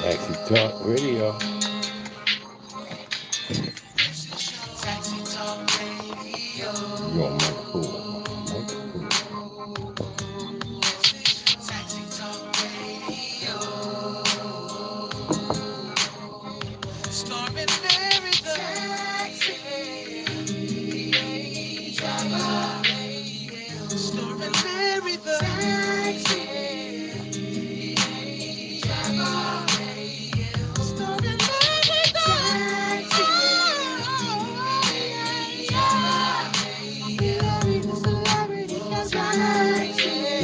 Taxi Talk Radio. You on mic four. Mic four.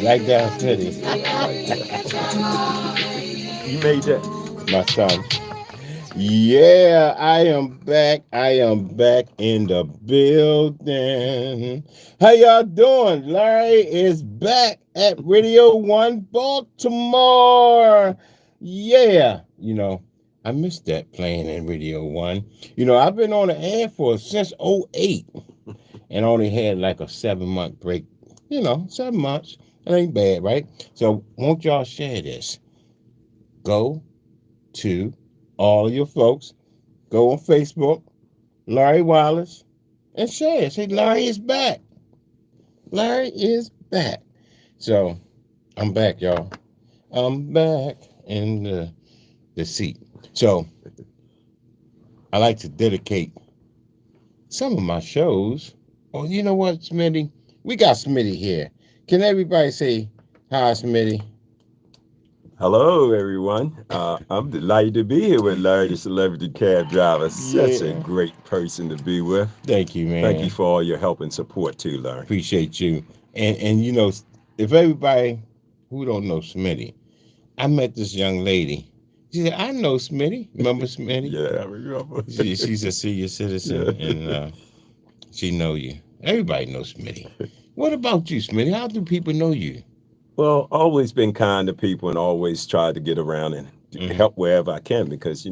Like that, Smitty. You made that. My son. Yeah, I am back. I am back in the building. How y'all doing? Larry is back at Radio 1 Baltimore. Yeah, I missed that playing in Radio 1. I've been on the air for since '08 and only had like a 7-month break. 7 months. That ain't bad, right? So won't y'all share this? Go to all of your folks, go on Facebook, Larry Wallace, and share it. Say, Larry is back. Larry is back. So, I'm back, y'all. I'm back in the seat. So, I like to dedicate some of my shows. Oh, you know what, Smitty? We got Smitty here. Can everybody say hi, Smitty? Hello, everyone. I'm delighted to be here with Larry, the celebrity cab driver. Such a Yeah. great person to be with. Thank you, man. Thank you for all your help and support too, Larry. Appreciate you. And if everybody who don't know Smitty, I met this young lady. She said, I know Smitty. Remember Smitty? Yeah, I remember. She's a senior citizen, Yeah. and she know you. Everybody knows Smitty. What about you, Smitty? How do people know you? Well, always been kind to people and always tried to get around and help wherever I can because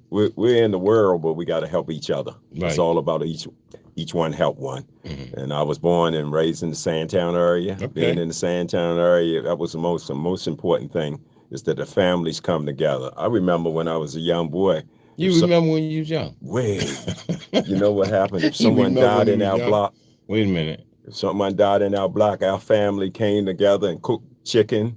we're in the world, but we got to help each other. Right. It's all about each one help one. Mhm. And I was born and raised in the Sandtown area. Okay. Being in the Sandtown area, that was the most important thing is that the families come together. I remember when I was a young boy. You remember when you was young? Wait, you know what happened? If You someone remember died when in you was our young? block, Wait a minute. if someone died in our block, our family came together and cooked chicken.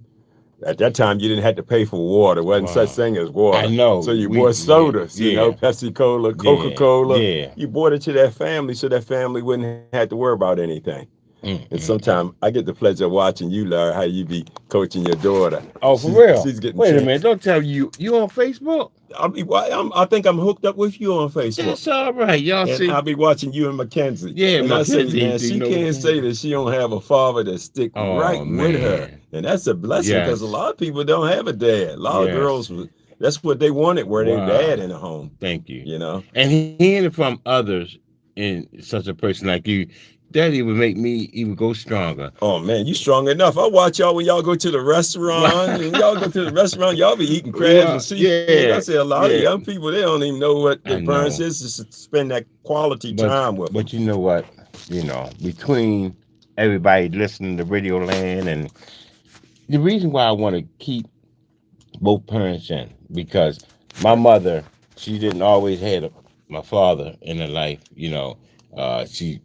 At that time, you didn't have to pay for water. Wasn't Wow. such thing as water. I know. So you bought sodas, yeah. Pepsi Cola, Coca Cola. Yeah. You bought it to that family so that family wouldn't have to worry about anything. And sometimes I get the pleasure of watching you, Larry, how you be coaching your daughter. Oh, for real? She's getting Wait a changed. minute. Don't tell me you on Facebook? I think I'm hooked up with you on Facebook. That's all right. Y'all And see. I'll be watching you and Mackenzie. Yeah, and I say, Mackenzie, man, do she you know can't Mackenzie? say that she don't have a father that stick Oh, right with her. man. And that's a blessing because Yes. a lot of people don't have a dad. A lot of Yes. girls, that's what they wanted, were their Wow. dad in the home. Thank you. And hearing it from others in such a person like you, that would make me even go stronger. Oh man, you strong enough. I watch y'all when y'all go to the restaurant. And y'all go to the restaurant, y'all be eating crabs and seafood. Yeah, I say a lot of yeah. young people, they don't even know what I their parents know. is just to spend that quality time with them. But you know what? Between everybody listening to Radio Land, and the reason why I want to keep both parents in, because my mother, she didn't always have my father in her life. She,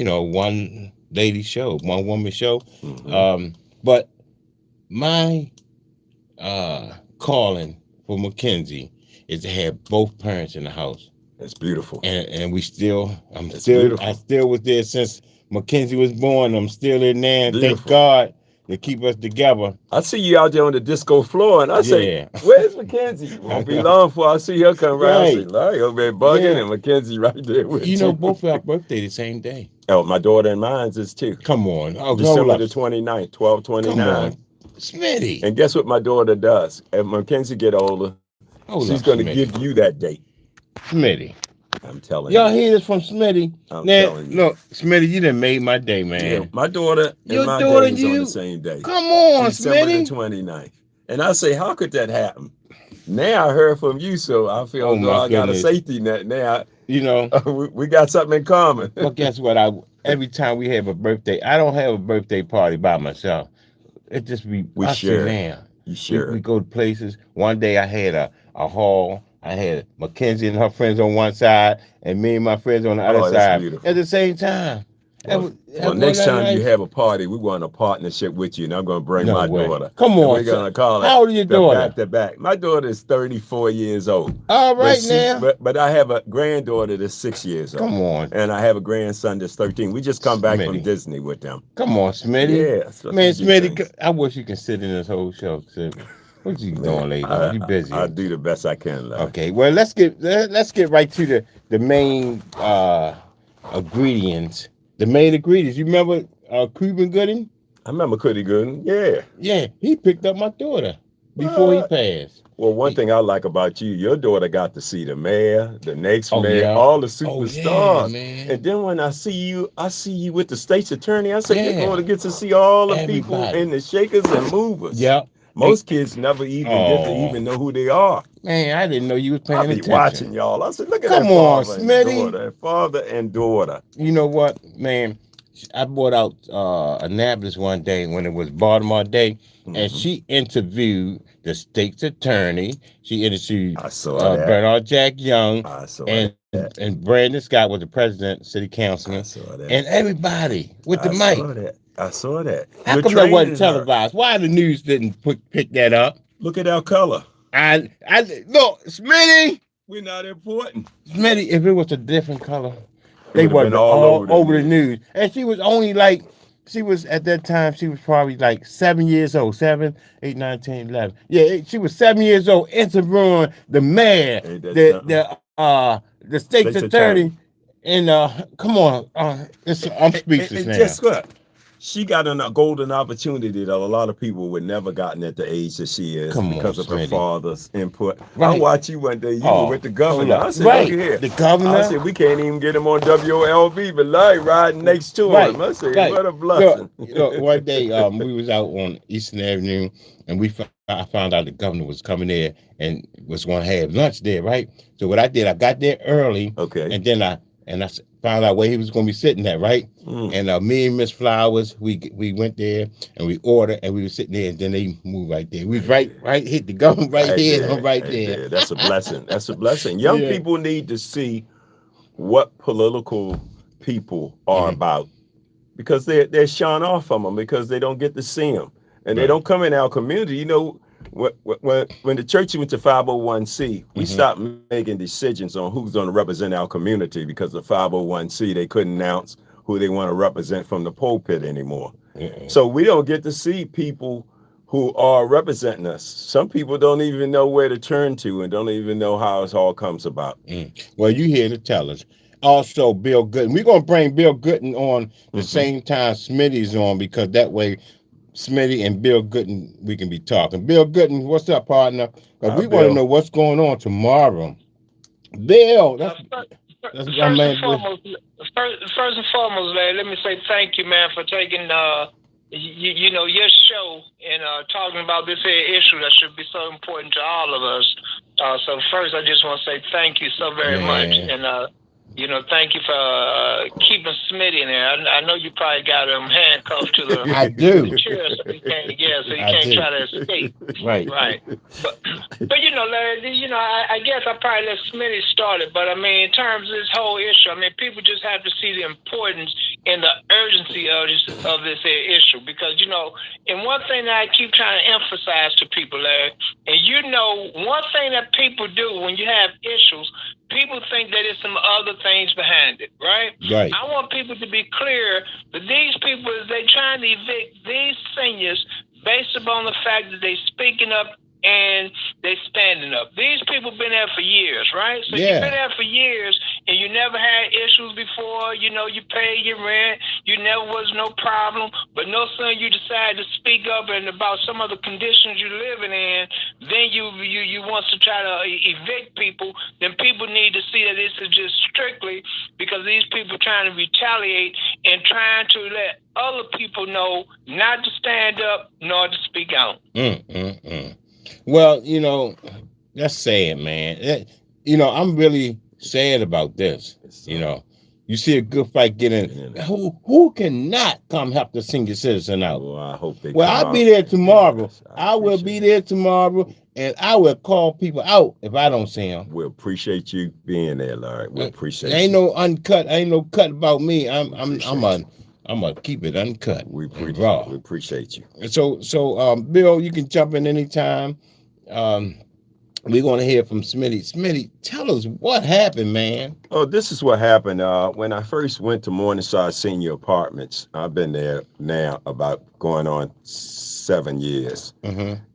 one lady show, one woman show. Mhm. But my calling for Mackenzie is to have both parents in the house. It's beautiful. And I It's beautiful. still was there since Mackenzie was born. I'm still in there. Thank Beautiful. God to keep us together. I see you out there on the disco floor, and I say, Yeah. "Where's Mackenzie?" Won't be long before I see her come around. I say, Right. "Larry over there bugging, Yeah. and Mackenzie right there with you." Both of our birthday the same day. Oh, my daughter and mine's is too. Come on. Oh, December the 29th, Come 12/29. on. Smitty. And guess what my daughter does? As Mackenzie get older, she's going to give you that date. Smitty. I'm telling Y'all you. hear this from Smitty? I'm Now, telling you. look, Smitty, you done made my day, man. Yeah, my daughter and Your my daughter daddy's and on you? the same day. Come on, December the Smitty. 29th. And I say, how could that happen? Now I heard from you, so I feel Oh, my I got a goodness. safety net now. You know, We got something in common. but guess what? Every time we have a birthday, I don't have a birthday party by myself. It just be We us share. now. You We sure? go to places. One day I had a hall. I had Mackenzie and her friends on one side, and me and my friends on the other Oh, that's side at beautiful. the same time. That Well, was, well, boy, next that time you nice. have a party, we want a partnership with you, and I'm going to bring No my way. daughter, Come and on. we're going to call it How old is your the daughter? back to back. My daughter is 34 years old, All but right now. I have a granddaughter that's 6 years old, Come on, and I have a grandson that's 13. We just come back from Smitty. Disney with them. Come on, Smitty. Yeah, so Man, we do Smitty, things. I wish you could sit in this whole show. What you Man, doing later on? You busy. I do the best I can, Larry. Okay, well let's get right to the main ingredients. The main ingredients. You remember Cuban Gooding? I remember Cootie Gooden. Yeah. Yeah, he picked up my daughter before he What? passed. Well, one He, thing I like about you, your daughter got to see the mayor, the next oh mayor, yeah. all the Oh yeah, superstars. man. And then when I see you with the state's attorney. I said, your Yeah. daughter gets to see all the people Everybody. and the shakers and movers. Yep. Most kids never even get to even know who they are. Man, I didn't know you was I paying be attention. watching y'all. I said, look at Come that on, father and Smitty. daughter, father and daughter. You know what, man? I brought out Annapolis one day when it was Baltimore Day, and she interviewed the state's attorney. She interviewed I saw that. Bernard Jack Young, I saw and that. and Brandon Scott was the president, city councilman, I saw that. and everybody with the I mic. saw that. I saw that. How You're come that wasn't training her. televised? Why the news didn't pick that up? Look at our color. I look, Smitty, We're not important. Smitty. If it was a different color, They they would have were been all over the news. And she was only like, she was at that time, she was probably like 7 years old, 7, 8, 9, 10, 11. Yeah, she was 7 years old, interviewing the mayor, Ain't that the state's attorney. And come on, I'm speechless and now. guess what? She got a golden opportunity that a lot of people would never gotten at the age that she is because of her Smitty. father's input. Right. I watched you one day. You were with the governor. I said, right, look here. the governor. I said, we can't even get him on WLB, but Larry riding next to Right, him. I said, right. what a blessing. One day we was out on Eastern Avenue, and I found out the governor was coming there and was going to have lunch there, right? So what I did, I got there early, Okay. and then I found out where he was going to be sitting at, right? And me and Miss Flowers, we went there and we ordered, and we were sitting there, and then they moved right there. We was right hit the governor right here, right there. That's a blessing. That's a blessing. Young people need to see what political people are about, because they're shun off from them because they don't get to see them, and they don't come in our community. You know, when the church went to 501c, we stopped making decisions on who's going to represent our community because the 501c, they couldn't announce who they want to represent from the pulpit anymore. So we don't get to see people who are representing us. Some people don't even know where to turn to and don't even know how it all comes about. Well, you here to tell us. Also, Bill Gooden. We're going to bring Bill Gooden on the same time Smitty's on, because that way Smitty and Bill Gooden, we can be talking. Bill Gooden, what's up, partner? Because we want to know what's going on tomorrow. Bill, that's first and foremost, Larry, let me say thank you, man, for taking your show and talking about this issue that should be so important to all of us. So first, I just want to say thank you so very much, and thank you for keeping Smitty in there. I know you probably got him handcuffed to the I do. chair, so he can't try to escape. Right. But Larry, I guess I probably let Smitty start it, but I mean, in terms of this whole issue, I mean, people just have to see the importance and the urgency of this issue, because and one thing that I keep trying to emphasize to people, Larry, and one thing that people do when you have issues, people think that there's some other things behind it, right? Right. I want people to be clear that these people, they trying to evict these seniors based upon the fact that they speaking up and they standing up. These people been there for years, right? So you've been there for years and you never had issues before. You pay your rent. You never was no problem. But no sooner you decide to speak up and about some of the conditions you're living in, then you want to try to evict people. Then people need to see that this is just strictly because these people trying to retaliate and trying to let other people know not to stand up nor to speak out. Well, that's sad, man. I'm really sad about this. You see a good fight get in. Who cannot come help the senior citizen out? Well, I hope they. Well, I'll be there tomorrow. I will be there tomorrow, and I will call people out if I don't see them. We appreciate you being there, Larry. We appreciate. Ain't no uncut. Ain't no cut about me. I'm gonna keep it uncut. We appreciate you. So, Bill, you can jump in anytime. We're going to hear from Smitty. Smitty, tell us what happened, man. Oh, this is what happened. When I first went to Morningside Senior Apartments, I've been there now about going on 7 years.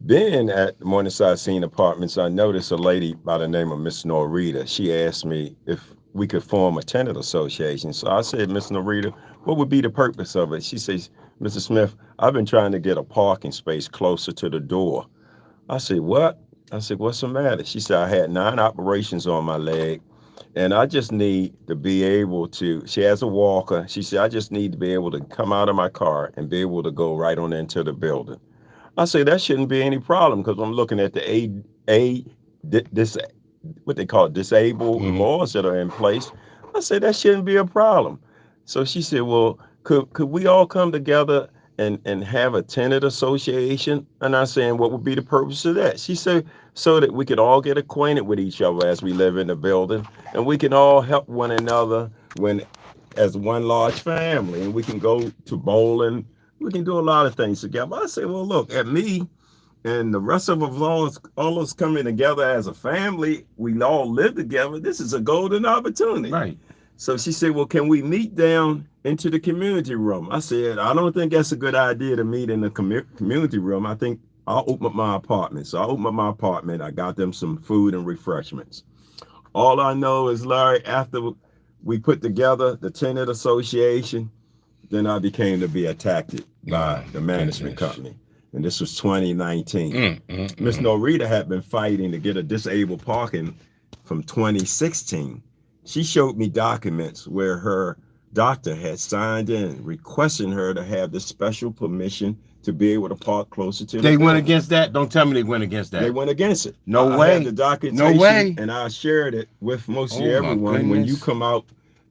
Being at Morningside Senior Apartments, I noticed a lady by the name of Miss Norita. She asked me if we could form a tenant association. So I said, Miss Norita, what would be the purpose of it? She says, Mr. Smith, I've been trying to get a parking space closer to the door. I said, what? I said, what's the matter? She said, I had 9 operations on my leg, and I just need to be able to, she has a walker. She said, I just need to be able to come out of my car and be able to go right on into the building. I said, that shouldn't be any problem, because I'm looking at the what they call disabled laws that are in place. I said, that shouldn't be a problem. So she said, well, could we all come together and have a tenant association? And I said, what would be the purpose of that? She said, so that we could all get acquainted with each other as we live in the building, and we can all help one another as one large family, and we can go to bowling. We can do a lot of things together. I said, well, look, at me and the rest of us all us coming together as a family, we all live together. This is a golden opportunity. Right. So she said, well, can we meet down into the community room? I said, I don't think that's a good idea to meet in the community room. I think I'll open up my apartment. So I opened up my apartment. I got them some food and refreshments. All I know is, Larry, after we put together the tenant association, then I became to be attacked by the management company. And this was 2019. Miss Norita had been fighting to get a disabled parking from 2016. She showed me documents where her doctor had signed in requesting her to have this special permission to be able to park closer to the They went building. against that? Don't tell me they went against that. They went against it. No I way. had the documentation, No way. and I shared it with mostly Oh, my everyone. When you goodness. come out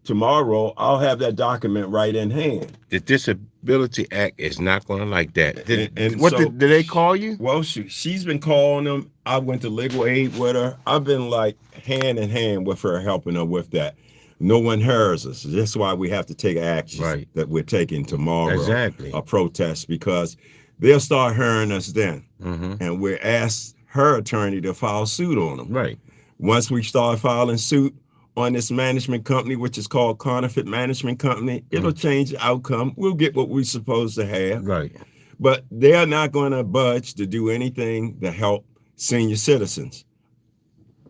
tomorrow, I'll have that document right in hand. The Disability Act is not going to like that. Did So- did they call you? Well, she's been calling them. I went to legal aid with her. I've been like hand in hand with her, helping her with that. No one hears us. That's why we have to take action that we're taking tomorrow. Exactly. A protest, because they'll start hearing us then. And we're asked her attorney to file suit on them. Right. Once we start filing suit on this management company, which is called Counterfeit Management Company, it'll change the outcome. We'll get what we're supposed to have. Right. But they're not going to budge to do anything to help senior citizens.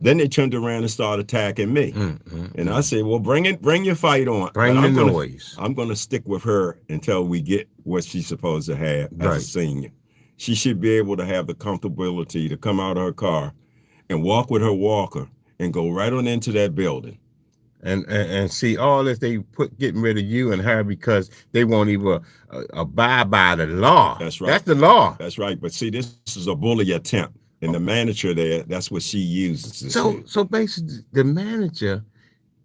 Then they turned around and started attacking me. And I said, well, bring your fight on. Bring the noise. I'm going to stick with her until we get what she's supposed to have as a senior. She should be able to have the comfortability to come out of her car and walk with her walker and go right on into that building. And see, all this they getting rid of you and her because they won't even abide by the law. That's right. That's the law. That's right. But see, this is a bully attempt. And the manager there, that's what she uses. So basically, the manager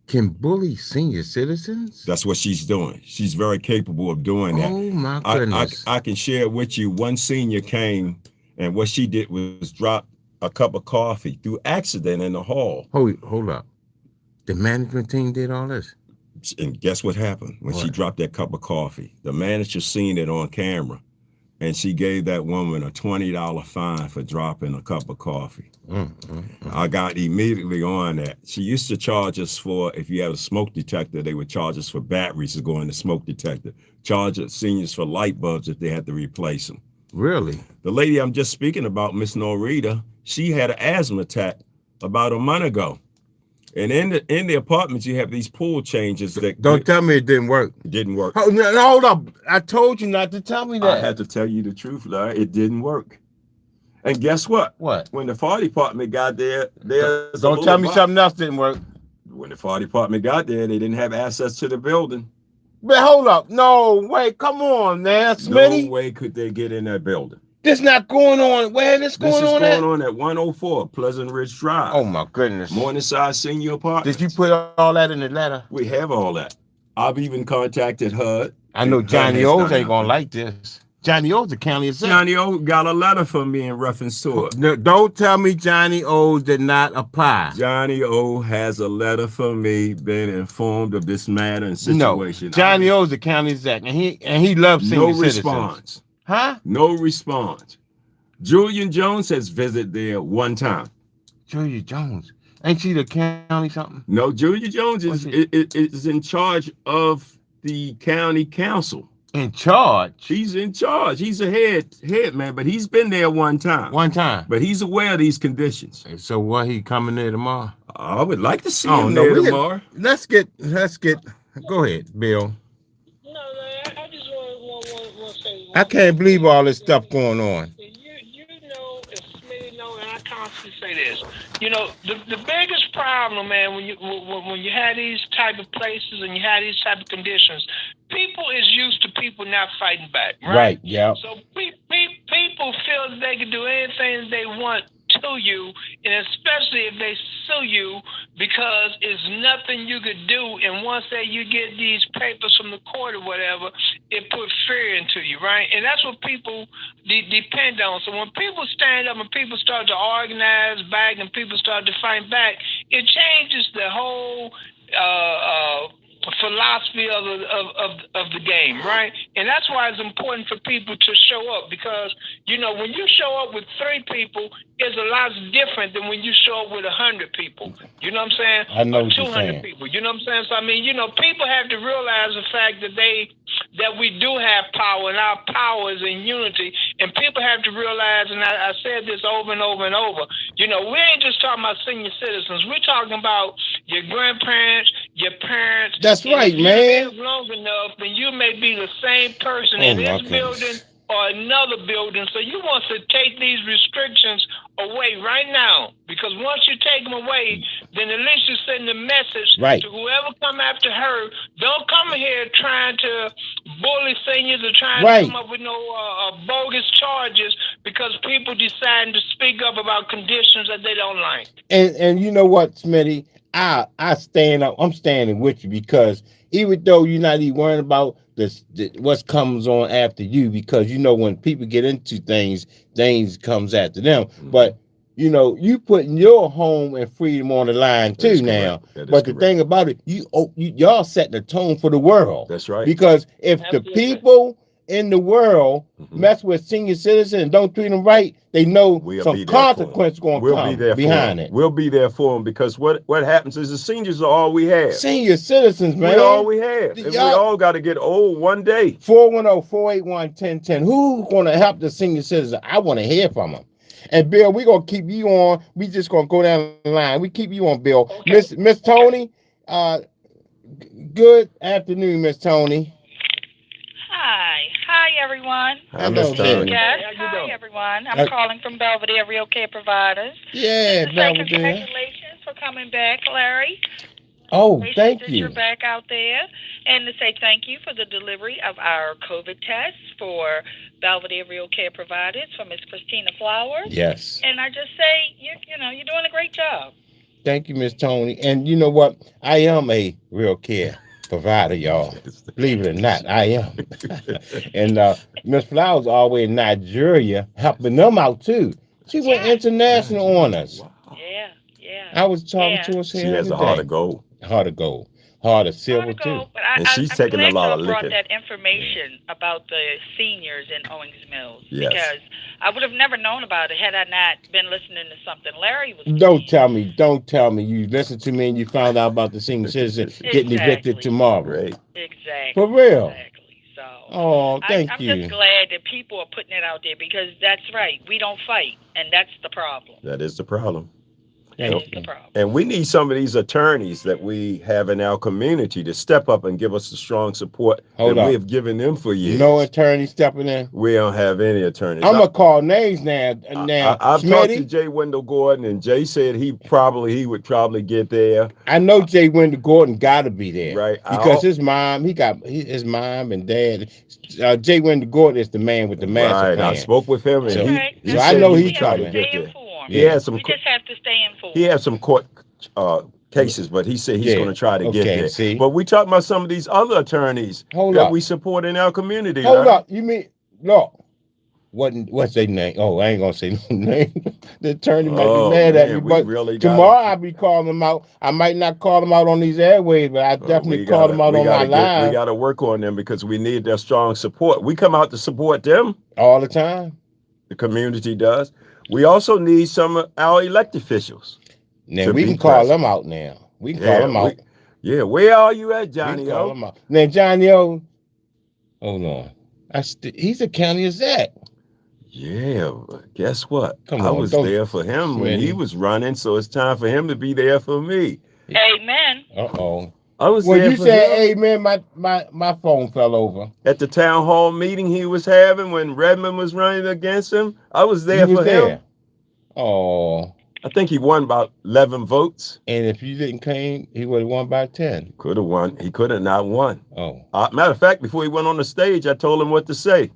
can bully senior citizens? That's what she's doing. She's very capable of doing that. Oh, my goodness. I can share with you, one senior came, and what she did was drop a cup of coffee through accident in the hall. Hold up. The management team did all this? And guess what happened when she dropped that cup of coffee? The manager seen it on camera, and she gave that woman a $20 fine for dropping a cup of coffee. I got immediately on that. She used to charge us for, if you had a smoke detector, they would charge us for batteries to go in the smoke detector. Charge us seniors for light bulbs if they had to replace them. Really? The lady I'm just speaking about, Miss Norita, she had an asthma attack about a month ago. And in the apartments, you have these pool changes that don't tell me it didn't work. It didn't work. Hold up. I told you not to tell me that. I had to tell you the truth, Larry. It didn't work. And guess what? What? When the fire department got there, don't tell me something else didn't work. When the fire department got there, they didn't have access to the building. But hold up. No, wait, come on, man. Smitty. No way could they get in that building. This not going on. Where this going on? This is going on at 104 Pleasant Ridge Drive. Oh my goodness. Morningside Senior Apartments. Did you put all that in the letter? We have all that. I've even contacted HUD. I know HUD Johnny has O's done ain't gonna nothing. like this. Johnny O's the county exec. Johnny O got a letter from me in reference to it. No, don't tell me Johnny O's did not apply. Johnny O has a letter from me, being informed of this matter and No, situation. Johnny O's the county exec, and he loves senior No citizens. response. Huh? No response. Julian Jones has visited there one time. Julia Jones. Ain't she the county something? No, Julian Jones What's is in charge of the county council. In charge? He's in charge. He's a head man, but he's been there one time. One time. But he's aware of these conditions. So what, he coming there tomorrow? I would like to see Oh, him no, there we can- tomorrow. Let's get, go ahead, Bill. No, I just want to say. I can't believe all this stuff going on. You know, as Smitty know, and I constantly say this. You know, the biggest problem, man, when you have these type of places and you have these type of conditions, people is used to people not fighting back, right? Right, yeah. So people feel that they can do anything they want to you, and especially if they sue you, because it's nothing you could do. And once that you get these papers from the court or whatever, it put fear into you, right? And that's what people depend on. So when people stand up and people start to organize back and people start to fight back, it changes the whole philosophy of the game, right? And that's why it's important for people to show up, because you know, when you show up with 3 people, it's a lot different than when you show up with 100 people. You know what I'm saying? I know Or what you're 200 saying. people. You know what I'm saying? So I mean, you know, people have to realize the fact that we do have power, and our power is in unity. And people have to realize, and I said this over and over and over, you know, we ain't just talking about senior citizens. We're talking about your grandparents, your parents. That's And right, if you man. live long enough, then you may be the same person Oh, in my this goodness. building or another building. So you want to take these restrictions away right now, because once you take them away, then at least you send a message Right. to whoever come after her. Don't come here trying to bully seniors or trying Right. to come up with no bogus charges, because people deciding to speak up about conditions that they don't like. And you know what, Smitty? I stand up. I'm standing with you, because even though you're not even worrying about what comes on after you, because you know when people get into things comes after them. But you know, you putting your home and freedom on the line That is too now. correct. That is But the correct. thing about it, y'all set the tone for the world. That's right. Because if Absolutely. the people in the world Mhm. mess with senior citizens and don't treat them right, they know We'll be some there for 'em. consequence going to We'll come be there behind for it. them. We'll be there for them, because what happens is the seniors are all we have. Senior citizens, man. We all we have. And we Y'all- all got to get old one day. 410-481-1010. Who's going to help the senior citizen? I want to hear from them. And Bill, we're going to keep you on. We just going to go down the line. We keep you on, Bill. Okay. Miss Tony, good afternoon, Miss Tony. Hi, everyone. Hi, Miss Hello, Tony. Yes, How you hi, doing? everyone. I'm Uh, calling from Belvedere Real Care Providers. Yeah, To say Belvedere. congratulations for coming back, Larry. Oh, Appreciate thank that you. You're back out there. And to say thank you for the delivery of our COVID tests for Belvedere Real Care Providers for Miss Christina Flowers. Yes. And I just say, you know, you're doing a great job. Thank you, Miss Tony. And you know what? I am a real care provider, y'all. Believe it or not, I am. And Miss Flowers always in Nigeria helping them out too. She went Yeah. international on us. Wow. Yeah. I was talking Yeah. to her She here has the a heart day. of gold. Heart of gold. Heart of silver Hard to too. go, but And she's I'm taking a glad lot y'all of brought liquor. that information about the seniors in Owings Mills. Yes. Because I would have never known about it had I not been listening to something Larry was Don't saying. tell me you listened to me and you found out about the senior citizen getting evicted Exactly. tomorrow. Great. Exactly. For real. Exactly. So Oh, thank I'm you. just glad that people are putting it out there, because that's right. We don't fight, and that's the problem. That is the problem. That Thank is the you. problem. And we need some of these attorneys that we have in our community to step up and give us the strong support Hold that up. we have given them for years. No attorney stepping in. We don't have any attorneys. I'm gonna call names now. I've talked to Smitty, Jay Wendell Gordon, and Jay said he would probably get there. I know Jay Wendell Gordon got to be there, Right. Because his mom, his mom and dad. Jay Wendell Gordon is the man with the master Right. plan. I spoke with him, and So- Okay. so I said know he he would try to coming. get Stay there. informed. He has some. We just have to stay informed. He has some court cases, but he said he's going to try to get there. See, but we talking about some of these other attorneys we support in our community. Hold up, you mean look? What's their name? Oh, I ain't gonna say no name. The attorney might be mad at me, but really tomorrow I'll be calling them out. I might not call them out on these airways, but I definitely call them out on my line. We got to work on them because we need their strong support. We come out to support them all the time. The community does. We also need some of our elected officials. Now we can call them out now. We can call them out. Where are you at, Johnny O? Now, Johnny O, hold on. He's a county exec. Yeah, but guess what? I was there for him when he was running, so it's time for him to be there for me. Amen. Uh-oh. I was when there you for said him. Amen, my phone fell over. At the town hall meeting he was having when Redmond was running against him, I was there for him. Oh. I think he won about 11 votes. And if you didn't came, he would have won by 10. Could have won. He could have not won. Oh. Matter of fact, before he went on the stage, I told him what to say.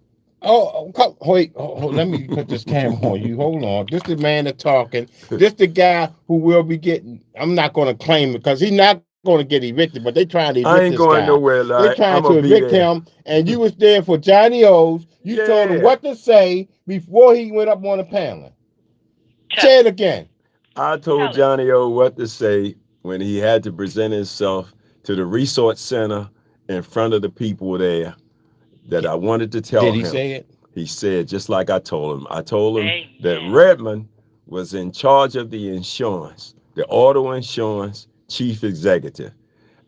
Wait, let me put this camera on you. Hold on. This is the man that's talking. This the guy who will be getting, I'm not going to claim it because he's not going to get evicted, but they trying to evict I ain't going nowhere. They're trying to evict him, and you was there for Johnny O's. You told him what to say before he went up on the panel. Say it again. I told Johnny O what to say when he had to present himself to the Resort Center in front of the people there. That I wanted to tell him. Did he say it? He said, just like I told him. I told him that Redmond was in charge of the insurance, the auto insurance chief executive.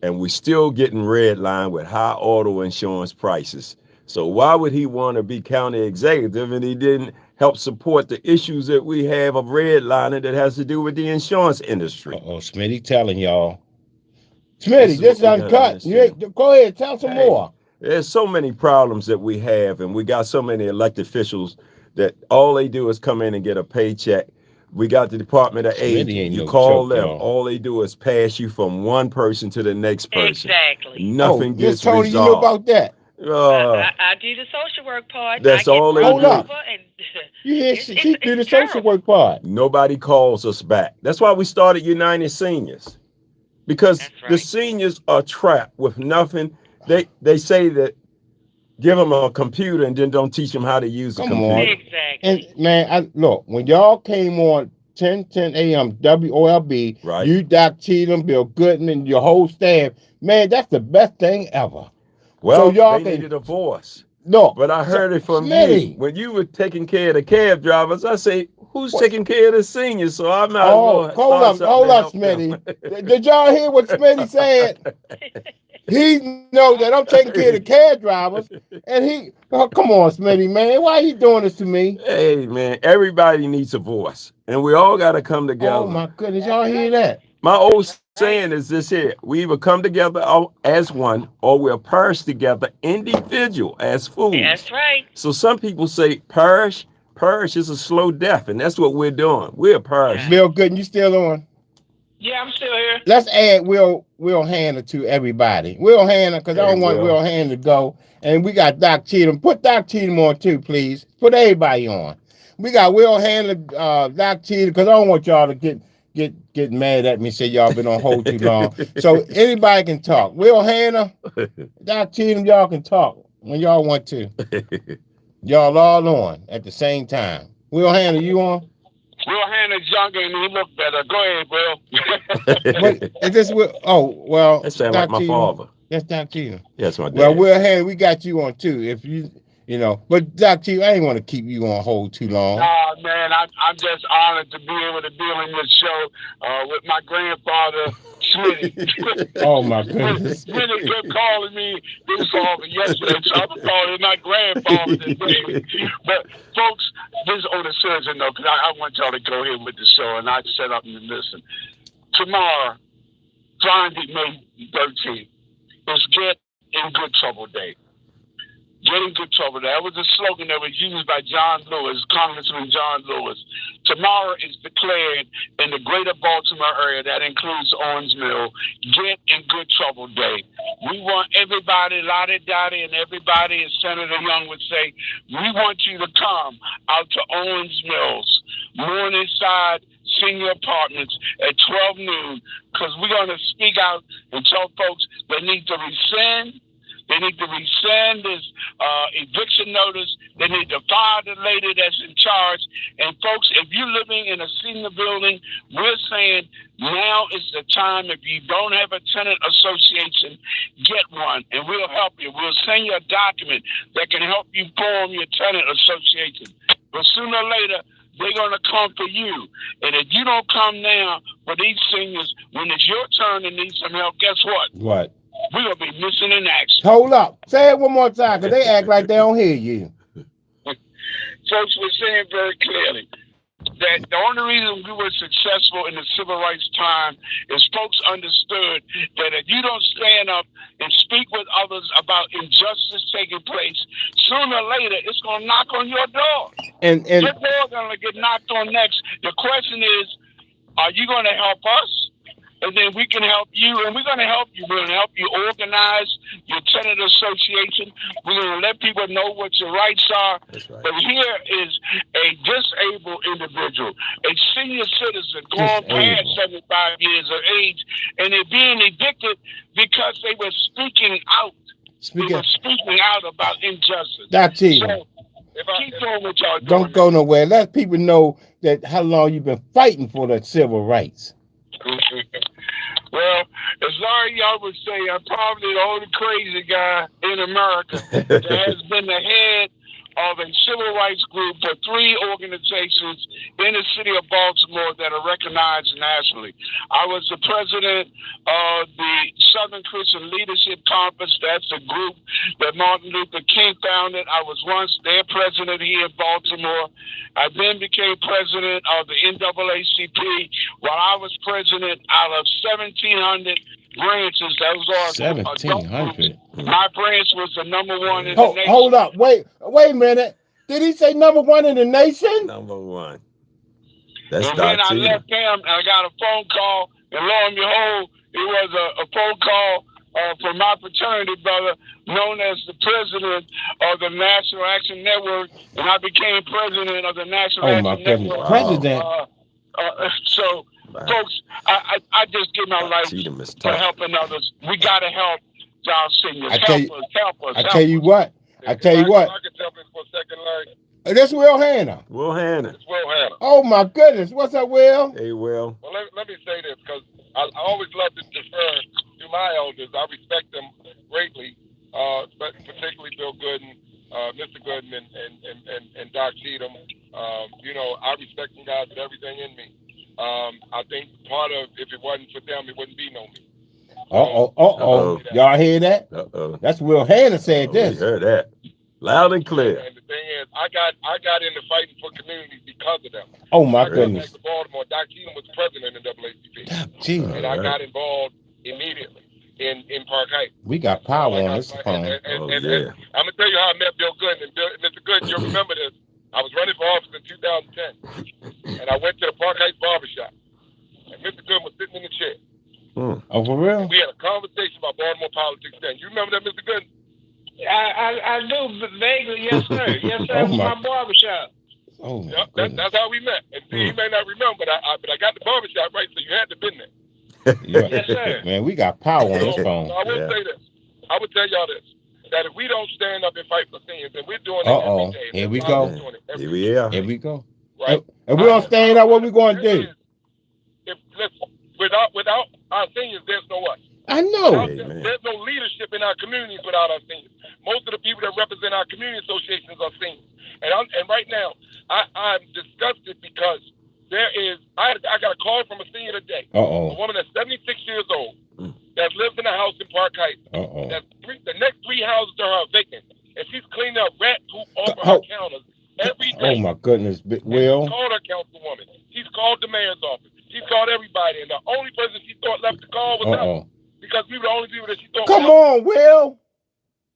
And we're still getting redlined with high auto insurance prices. So why would he want to be county executive and he didn't help support the issues that we have of redlining that has to do with the insurance industry? Smitty telling y'all. Smitty, this is uncut. Go ahead, tell some more. There's so many problems that we have, and we got so many elected officials that all they do is come in and get a paycheck. We got the Department of Aging. You call them, all they do is pass you from one person to the next person. Exactly. Nothing gets Tony, resolved. You know about that? I do the social work part. That's all they do. Hold up. You hear she do the social work part. Nobody calls us back. That's why we started United Seniors. Because the seniors are trapped with nothing. They say that give them a computer and then don't teach them how to use the computer. Exactly. And man, look, when y'all came on 10:10 a.m. WOLB, you, Doc Cheatham, Bill Goodman, your whole staff, man, that's the best thing ever. Well, so y'all needed a voice. No, but I heard it from you when you were taking care of the cab drivers. I say, who's taking care of the seniors? So I'm not. Hold up, Smitty. Did y'all hear what Smitty said? He knows that I'm taking care of the cab drivers, and come on, Smitty, man, why are you doing this to me? Hey, man, everybody needs a voice, and we all got to come together. Oh my goodness, y'all hear that? My old saying is this here: we either come together as one, or we'll perish together individual as fools. That's right. So some people say perish. Perish is a slow death, and that's what we're doing. We're perishing. Bill Gooden, you still on? Yeah, I'm still here. Let's add Will Hanna to everybody. Will Hanna, because I don't want Will Hanna to go. And we got Doc Cheatham. Put Doc Cheatham on too, please. Put everybody on. We got Will Hanna, Doc Cheatham, because I don't want y'all to get mad at me, say y'all been on hold too long. So anybody can talk. Will Hanna, Doc Cheatham, y'all can talk when y'all want to. Y'all all on at the same time. Will Hanna, you on? Will Hanna's younger and he look better. Go ahead, Will. Is this Will? Oh, well. That sounds like my father. That's Doc Cheatham. Yes, my dad. Well, Will Hanna, we got you on too. If you know, but Doc Cheatham, I ain't want to keep you on hold too long. Nah, man, I'm just honored to be able to be on this show with my grandfather, Smitty. Oh my goodness. Smitty kept calling me. He was calling me yesterday, so I'm calling my grandfather today. But folks, this on a serious note, because I want y'all to go ahead with the show, and I set up and listen. Tomorrow, Friday, May 13th, is Get in Good Trouble Day. Get in Good Trouble Day. That was a slogan that was used by John Lewis, Congressman John Lewis. Tomorrow is declared in the greater Baltimore area, that includes Owens Mill, Get in Good Trouble Day. We want everybody, Lottie Dottie, and everybody, as Senator Young would say, we want you to come out to Owens Mills, Morningside, Senior Apartments at 12 noon, because we're going to speak out and tell folks they need to rescind. They need to rescind this eviction notice. They need to fire the lady that's in charge. And folks, if you're living in a senior building, we're saying now is the time. If you don't have a tenant association, get one, and we'll help you. We'll send you a document that can help you form your tenant association. But sooner or later, they're going to come for you. And if you don't come now for these seniors, when it's your turn and need some help, guess what? What? We're going to be missing in action. Hold up. Say it one more time, because they act like they don't hear you. Folks, we're saying very clearly that the only reason we were successful in the civil rights time is folks understood that if you don't stand up and speak with others about injustice taking place, sooner or later it's going to knock on your door. And Your door going to get knocked on next. The question is, are you going to help us? And then we can help you, and we're going to help you. We're going to help you organize your tenant association. We're going to let people know what your rights are. That's right. But here is a disabled individual, a senior citizen, gone past 75 years of age, and they're being evicted because they were speaking out. They were speaking out about injustice. That's it. So, keep doing what y'all doing. Don't go nowhere. Let people know that how long you've been fighting for the civil rights. Well, as Larry y'all would say, I'm probably the only crazy guy in America that has been the head of a civil rights group for 3 organizations in the city of Baltimore that are recognized nationally. I was the president of the Southern Christian Leadership Conference. That's a group that Martin Luther King founded. I was once their president here in Baltimore. I then became president of the NAACP while I was president out of 1,700 branches. That was our 1,700. My branch was the number 1 in the nation. Hold up. Wait a minute. Did he say number 1 in the nation? Number 1. That's and when I Dr. left him, I got a phone call, and lo and behold, it was a phone call from my fraternity brother, known as the president of the National Action Network, and I became president of the National Action Network. Wow. President. So, Wow. folks, I just give my life for helping others. We got to help y'all seniors. I tell you what. I tell you what. I can jump in for a second, Larry. This Will Hanna. Will Hanna. It's Will Hanna. Oh, my goodness. What's up, Will? Hey, Will. Well, let me say this, because I always love to defer to my elders. I respect them greatly, but particularly Bill Gooden, Mr. Gooden, and Doc Cheatham. I respect them guys with everything in me. I think part of, if it wasn't for them, it wouldn't be no me. Y'all hear that? That's Will Hanna said this. We heard that. Loud and clear. And the thing is, I got into fighting for communities because of them. Oh, my goodness. Back to Baltimore, Doc Cheatham was president of NAACP. And I got involved immediately in Park Heights. We got power on this phone. And I'm going to tell you how I met Bill Gooden. And Mr. Gooden, you'll remember this. I was running for office in 2010. And I went to the Park Heights barbershop. And Mr. Gooden was sitting in the chair. Oh, for real? And we had a conversation about Baltimore politics then. You remember that, Mr. Gooden? I do vaguely, yes, sir. Yes, sir. It was my barbershop. Oh, yep, that's how we met. And he may not remember, but I got the barbershop right, so you had to been there. Yes, sir. Man, we got power on this phone. So I would say this. I would tell y'all this. That if we don't stand up and fight for seniors, and we're doing it every day. Here we go. Here we are. Here we go. Right? And we don't stand up, what we going to do? Without our seniors, there's no us. I know. There's no leadership in our communities without our seniors. Most of the people that represent our community associations are seniors. And right now, I'm disgusted because I got a call from a senior today. A woman that's 76 years old that lives in a house in Park Heights. The next 3 houses to her are vacant. And she's cleaning up rat poop over her counters every day. Oh, my goodness. Will. She's called her councilwoman. She's called the mayor's office. She's called everybody. And the only person she thought left the call was us. Because we were the only people that she thought. Come on, Will.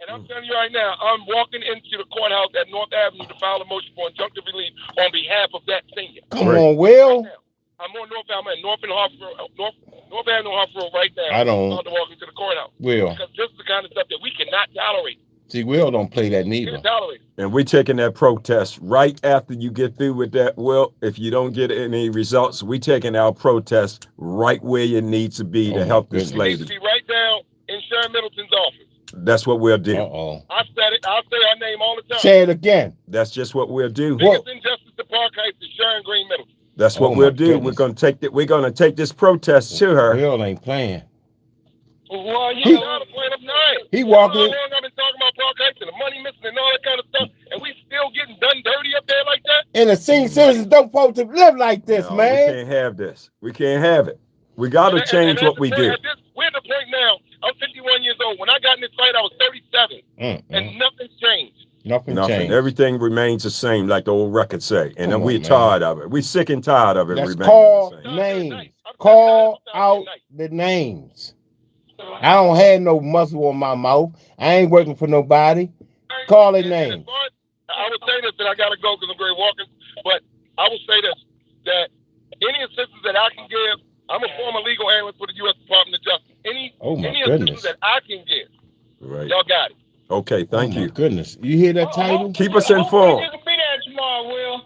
And I'm telling you right now, I'm walking into the courthouse at North Avenue to file a motion for injunctive relief on behalf of that senior. Come on, Will. Right I'm on North Avenue, North Avenue Hartford right now. I don't. I'm about to walk into the courthouse. Will. Because this is the kind of stuff that we cannot tolerate. See, Will don't play that neither. Can't tolerate it. And we're taking that protest right after you get through with that. Well, if you don't get any results, we taking our protest right where you need to be to Oh, help my this It needs to lady. be right down in Sharon Middleton's office. That's what we'll do. Uh-oh. I said it. I'll say her name all the time. Say it again. That's just what we'll do. What? Biggest injustice to Park Heights is Sharon Green Middleton. That's what Oh, we'll my do. goodness. We're gonna take this protest to her. Will ain't playing. Well, He- you Not know, a point of nine. He walking How in. long I've been talking about Park Heights and the money missing and all that kind of stuff, and we still getting done dirty up there like that? And the senior citizens don't supposed to live like this, No, man. we can't have this. We can't have it. We got to And- change and what we at the do. point- We're at the point now. I'm 51 years old. When I got in this fight, I was 37, and nothing's changed. Nothing Nothing. changed. Everything remains the same, like the old record say. And Come then on, we're man. tired of it. We're sick and tired of it Let's remaining call the same. names. Call out the names. I don't have no muscle on my mouth. I ain't working for nobody. Call their names. I would say this, and I gotta go because I'm very walking. But I will say this: that any assistance that I can give, I'm a former legal analyst for the U.S. Department of Justice. Any assistance that I can give, Right. y'all got it. Okay, thank Oh, my you. goodness. You hear that title? Keep us informed. You can be there tomorrow, Will.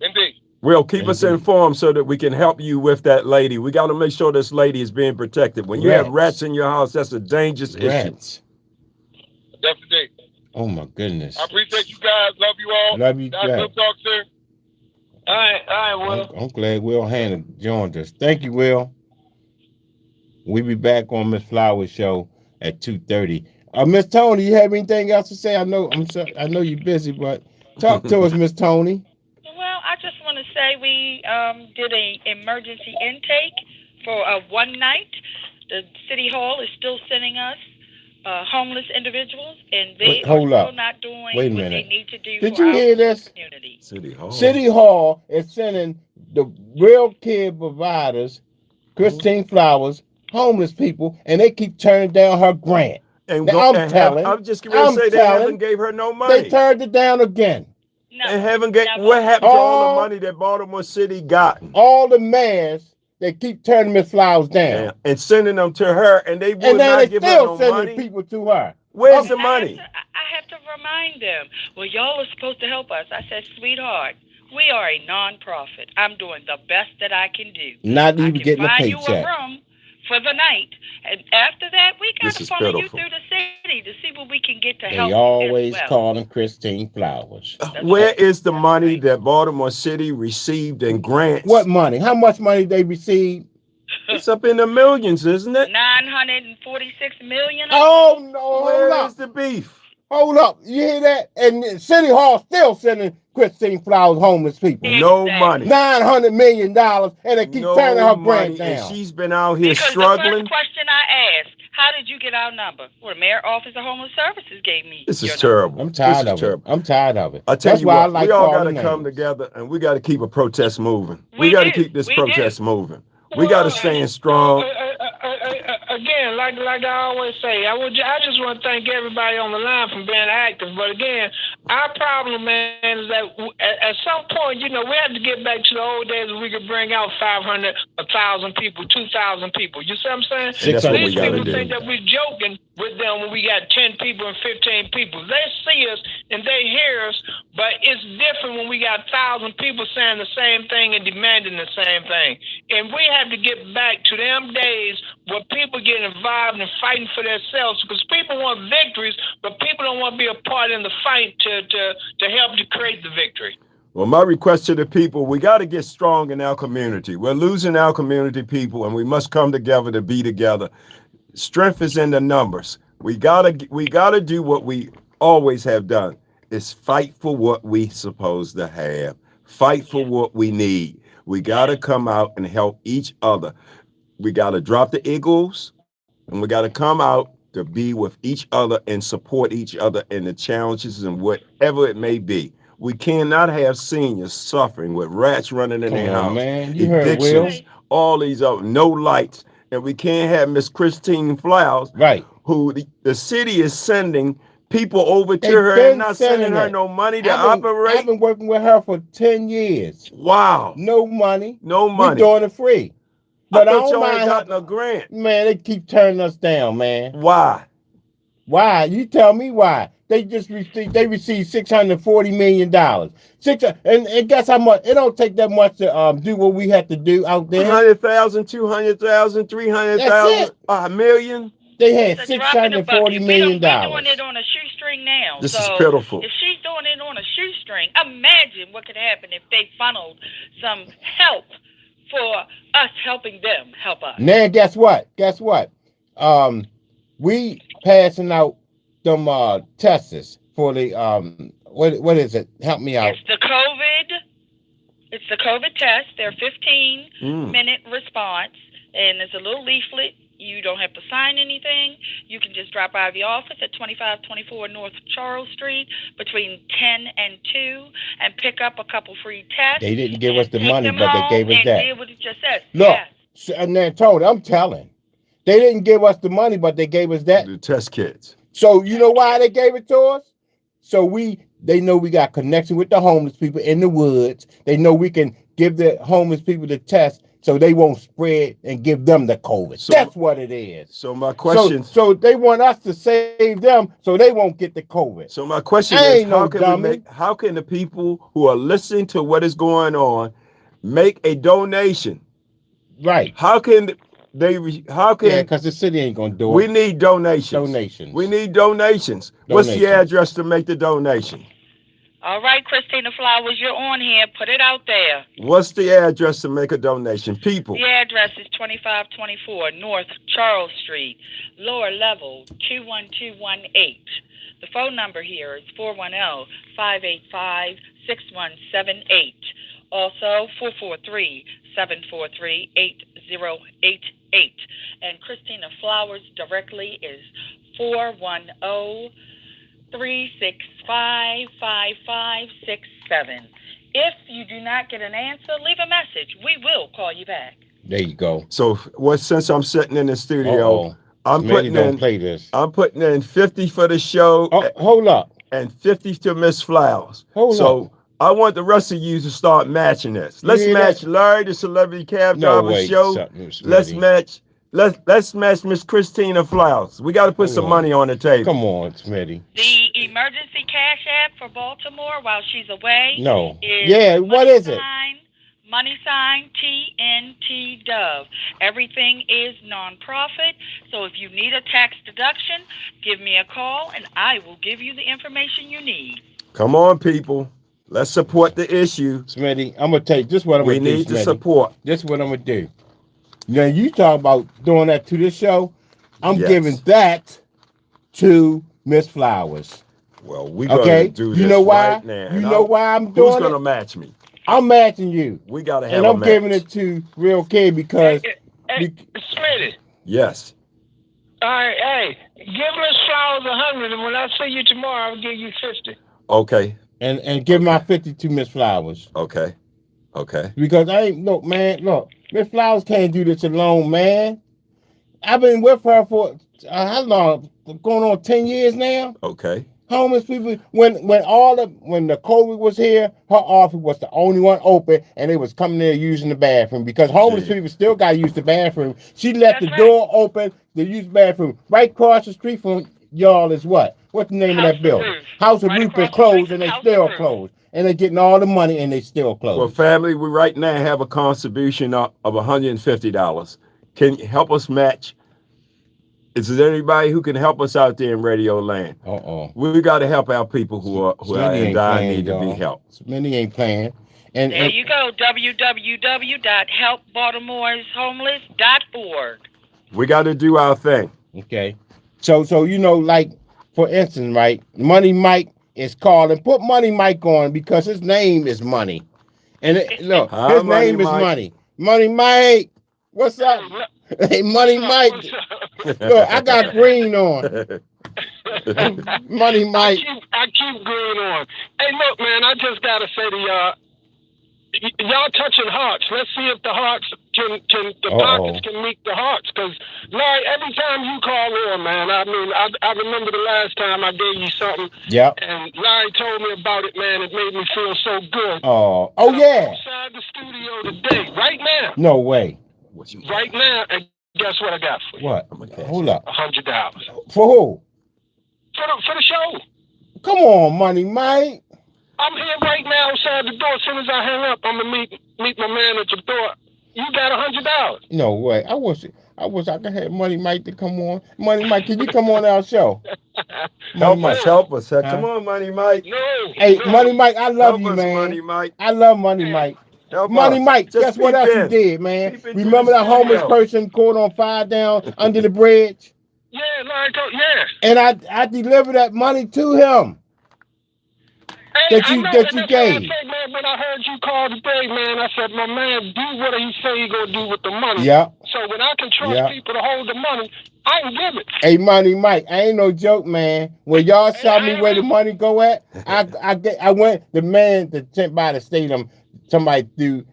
Indeed. Will, keep us Indeed. informed so that we can help you with that lady. We got to make sure this lady is being protected. When you have Rats. rats in your house, that's a dangerous issue. Rats. That's the day. Oh my goodness. I appreciate you guys. Love you all. Love you Guys, guys. we'll talk soon. All right, Will. I'm glad Will Hanna joined us. Thank you, Will. We'll be back on Miss Flowers show at 2:30. Miss Tony, you have anything else to say? I know you're busy, but talk to us, Miss Tony. Well, I just want to say we did an emergency intake for one night. The city hall is still sending us homeless individuals, and they Wait, hold are up. still not doing Wait a what minute. they need to do Did for you our hear this? community. City Hall. City Hall is sending the real care providers, Christine Flowers, homeless people, and they keep turning down her grant. And Now, I'm telling- I'm just going to I'm say they telling- haven't gave her no money. They turned it down again. No, And haven't get never. what happened to all All- the money that Baltimore City got All the mayors, they keep turning Miss Flowers down. and sending them to her, and they would And now not they give her still no sending money. people to her. Where's the I money? have to remind them. Well, y'all are supposed to help us. I said, sweetheart, we are a non-profit. I'm doing the best that I can do. Not I even can getting a find you a paycheck. room for the night, and after that, we got This to is follow you pitiful. through the city to see what we can get to They help always as well. calling Christine Flowers. Where is the money that Baltimore City received in grants? What money? How much money they received? It's up in the millions, isn't it? 946 million. Oh no! Where Hold is up! the beef? Hold up! You hear that? And City Hall still sending Christine Flowers homeless people. No Exactly. money. $900 million, and they keep No turning her money. grant And down. she's been out here Because the struggling. first question I asked, how did you get our number? Well, the mayor office of homeless services gave me. This your is terrible. I'm tired This of is it. terrible. I'm tired of it. I tell That's you why I what, like we all got calling to come names. together and we got to keep a protest moving. We We got to do. keep this We protest moving. We got to stand strong. Again, like I always say, I just want to thank everybody on the line for being active. But again, our problem, man, is that at some point, we have to get back to the old days where we could bring out 500, 1,000 people, 2,000 people. You see what I'm saying? And that's what we These got to people do. think that we're joking with them when we got 10 people and 15 people. They see us and they hear us, but it's different when we got 1,000 people saying the same thing and demanding the same thing. And we have to get back to them days where people get involved and fighting for themselves, because people want victories, but people don't want to be a part in the fight to help to create the victory. Well, my request to the people, we got to get strong in our community. We're losing our community people, and we must come together to be together. Strength is in the numbers. We gotta do what we always have done, is fight for what we supposed to have. Fight for what we need. We gotta come out and help each other. We gotta drop the egos, and we gotta come out to be with each other and support each other in the challenges and whatever it may be. We cannot have seniors suffering with rats running in Come their on, house, man. You heard Will. evictions, all these other, no lights. And we can't have Miss Christine Flowers, Right. who the city is sending people over to They her been and not sending her it. no money to I've operate. been working with her for 10 years. Wow, No money. no We're money. doing it free. I But I thought don't y'all mind ain't gotten helping. a grant. Man, they keep turning us down, man. Why? Why? You tell me why. They just received $640 million. And guess how much? It don't take that much to do what we have to do out there. 100,000, 200,000, 300,000, a million. They had It's a drop in the bucket. $640 million. We're doing it on a shoestring now. This so is pitiful. If she's doing it on a shoestring, imagine what could happen if they funneled some help for us helping them help us. Now, guess what? We passing out them tests for the what is it? Help me out. It's the COVID test. They're 15-minute response, and it's a little leaflet. You don't have to sign anything. You can just drop by the office at 2524 North Charles Street between 10 and 2 and pick up a couple free tests. They didn't give us the money, but they gave us that. Did what it just said. Look, yes. And then Tony, I'm telling. They didn't give us the money, but they gave us that. The test kits. So you know why they gave it to us? So they know we got connection with the homeless people in the woods. They know we can give the homeless people the test so they won't spread and give them the COVID. So, that's what it is. So my question. So they want us to save them so they won't get the COVID. So my question is, how can the people who are listening to what is going on make a donation? Right. How can because the city ain't gonna do it. We need donations. We need donations. What's the address to make the donation? All right, Christina Flowers, you're on here. Put it out there. What's the address to make a donation, people? The address is 2524 North Charles Street, lower level 21218. The phone number here is 410-585-6178. Also 443-743-8088. And Christina Flowers directly is 410-365-5567. If you do not get an answer, leave a message. We will call you back. There you go. So since I'm sitting in the studio, I'm putting in 50 for the show. Oh, hold up. And 50 to Miss Flowers. Hold up. I want the rest of you to start matching this. Let's match Larry, the Celebrity Cab Driver Show. Let's match Miss Christina Flowers. We got to put some money on the table. Come on, Smitty. The emergency cash app for Baltimore while she's away. No. What is it? Money sign TNT Dove. Everything is nonprofit. So if you need a tax deduction, give me a call and I will give you the information you need. Come on, people. Let's support the issue. Smitty, I'm going to tell you just what I'm going to do. We need to support. This is what I'm going to do. Now, you talk about doing that to this show. I'm giving that to Miss Flowers. Well, we're going to do this right now. You know why I'm doing it? Who's going to match me? I'm matching you. We got to have and I'm giving it to Real Kid because... Smitty. Yes. All right, hey, give Miss Flowers 100, and when I see you tomorrow, I'll give you 50. Okay. And give my 50 to Miss Flowers. Okay. Because look, Miss Flowers can't do this alone, man. I've been with her for how long? Going on 10 years now. Okay. Homeless people, when the COVID was here, her office was the only one open, and they was coming there using the bathroom because homeless people still got to use the bathroom. She left the door open to use the bathroom. Right across the street from y'all is what? What's the name of that building? House of Roof is closed, and they still closed. And they're getting all the money, and they still closed. Well, family, we right now have a contribution of $150. Can you help us match? Is there anybody who can help us out there in Radio Land? We got to help our people who are in dire need to be helped. Many ain't playing. And there you go, www.helpbaltimoreshomeless.org. We got to do our thing. Okay. So like, for instance, right, Money Mike is calling. Put Money Mike on because his name is Money. And look, his name is Money. Money Mike, what's up? Hey, Money Mike. Look, I got green on. Money Mike. I keep green on. Hey, look, man, I just got to say to y'all, y'all touching hearts. Let's see if the hearts pockets can meet the hearts. Because, Larry, every time you call in, man, I mean, I remember the last time I gave you something. Yep. And Larry told me about it, man. It made me feel so good. Yeah. I'm inside the studio today, right now. No way. Right now, and guess what I got for you? What? Hold up. $100. For who? for the show. Come on, Money Mike. I'm here right now outside the door. As soon as I hang up, I'm gonna meet my man at the door. You got $100. No way. I wish I could have Money Mike to come on. Money Mike, can you come on our show? Help us, help us. Huh? Come on, Money Mike. No. Hey, Money Mike, I love Help you, us, man. Money Mike. I love Money Mike. Help Money us. Mike, Just guess what peep else you in. did, man? Peep into Remember the that homeless studio. person caught on fire down under the bridge? Yeah, like yeah. And I delivered that money to him. Hey, That you- I know, that and you that's what I gave. said, man, when I heard you call today, man, I said, my man, do what he say he gonna do with the money. Yeah. So when I can trust Yeah. people to hold the money, I can give it. Hey, Money Mike, I ain't no joke, man. When y'all saw me where the money go at, I went, the man that tent by the stadium, somebody threw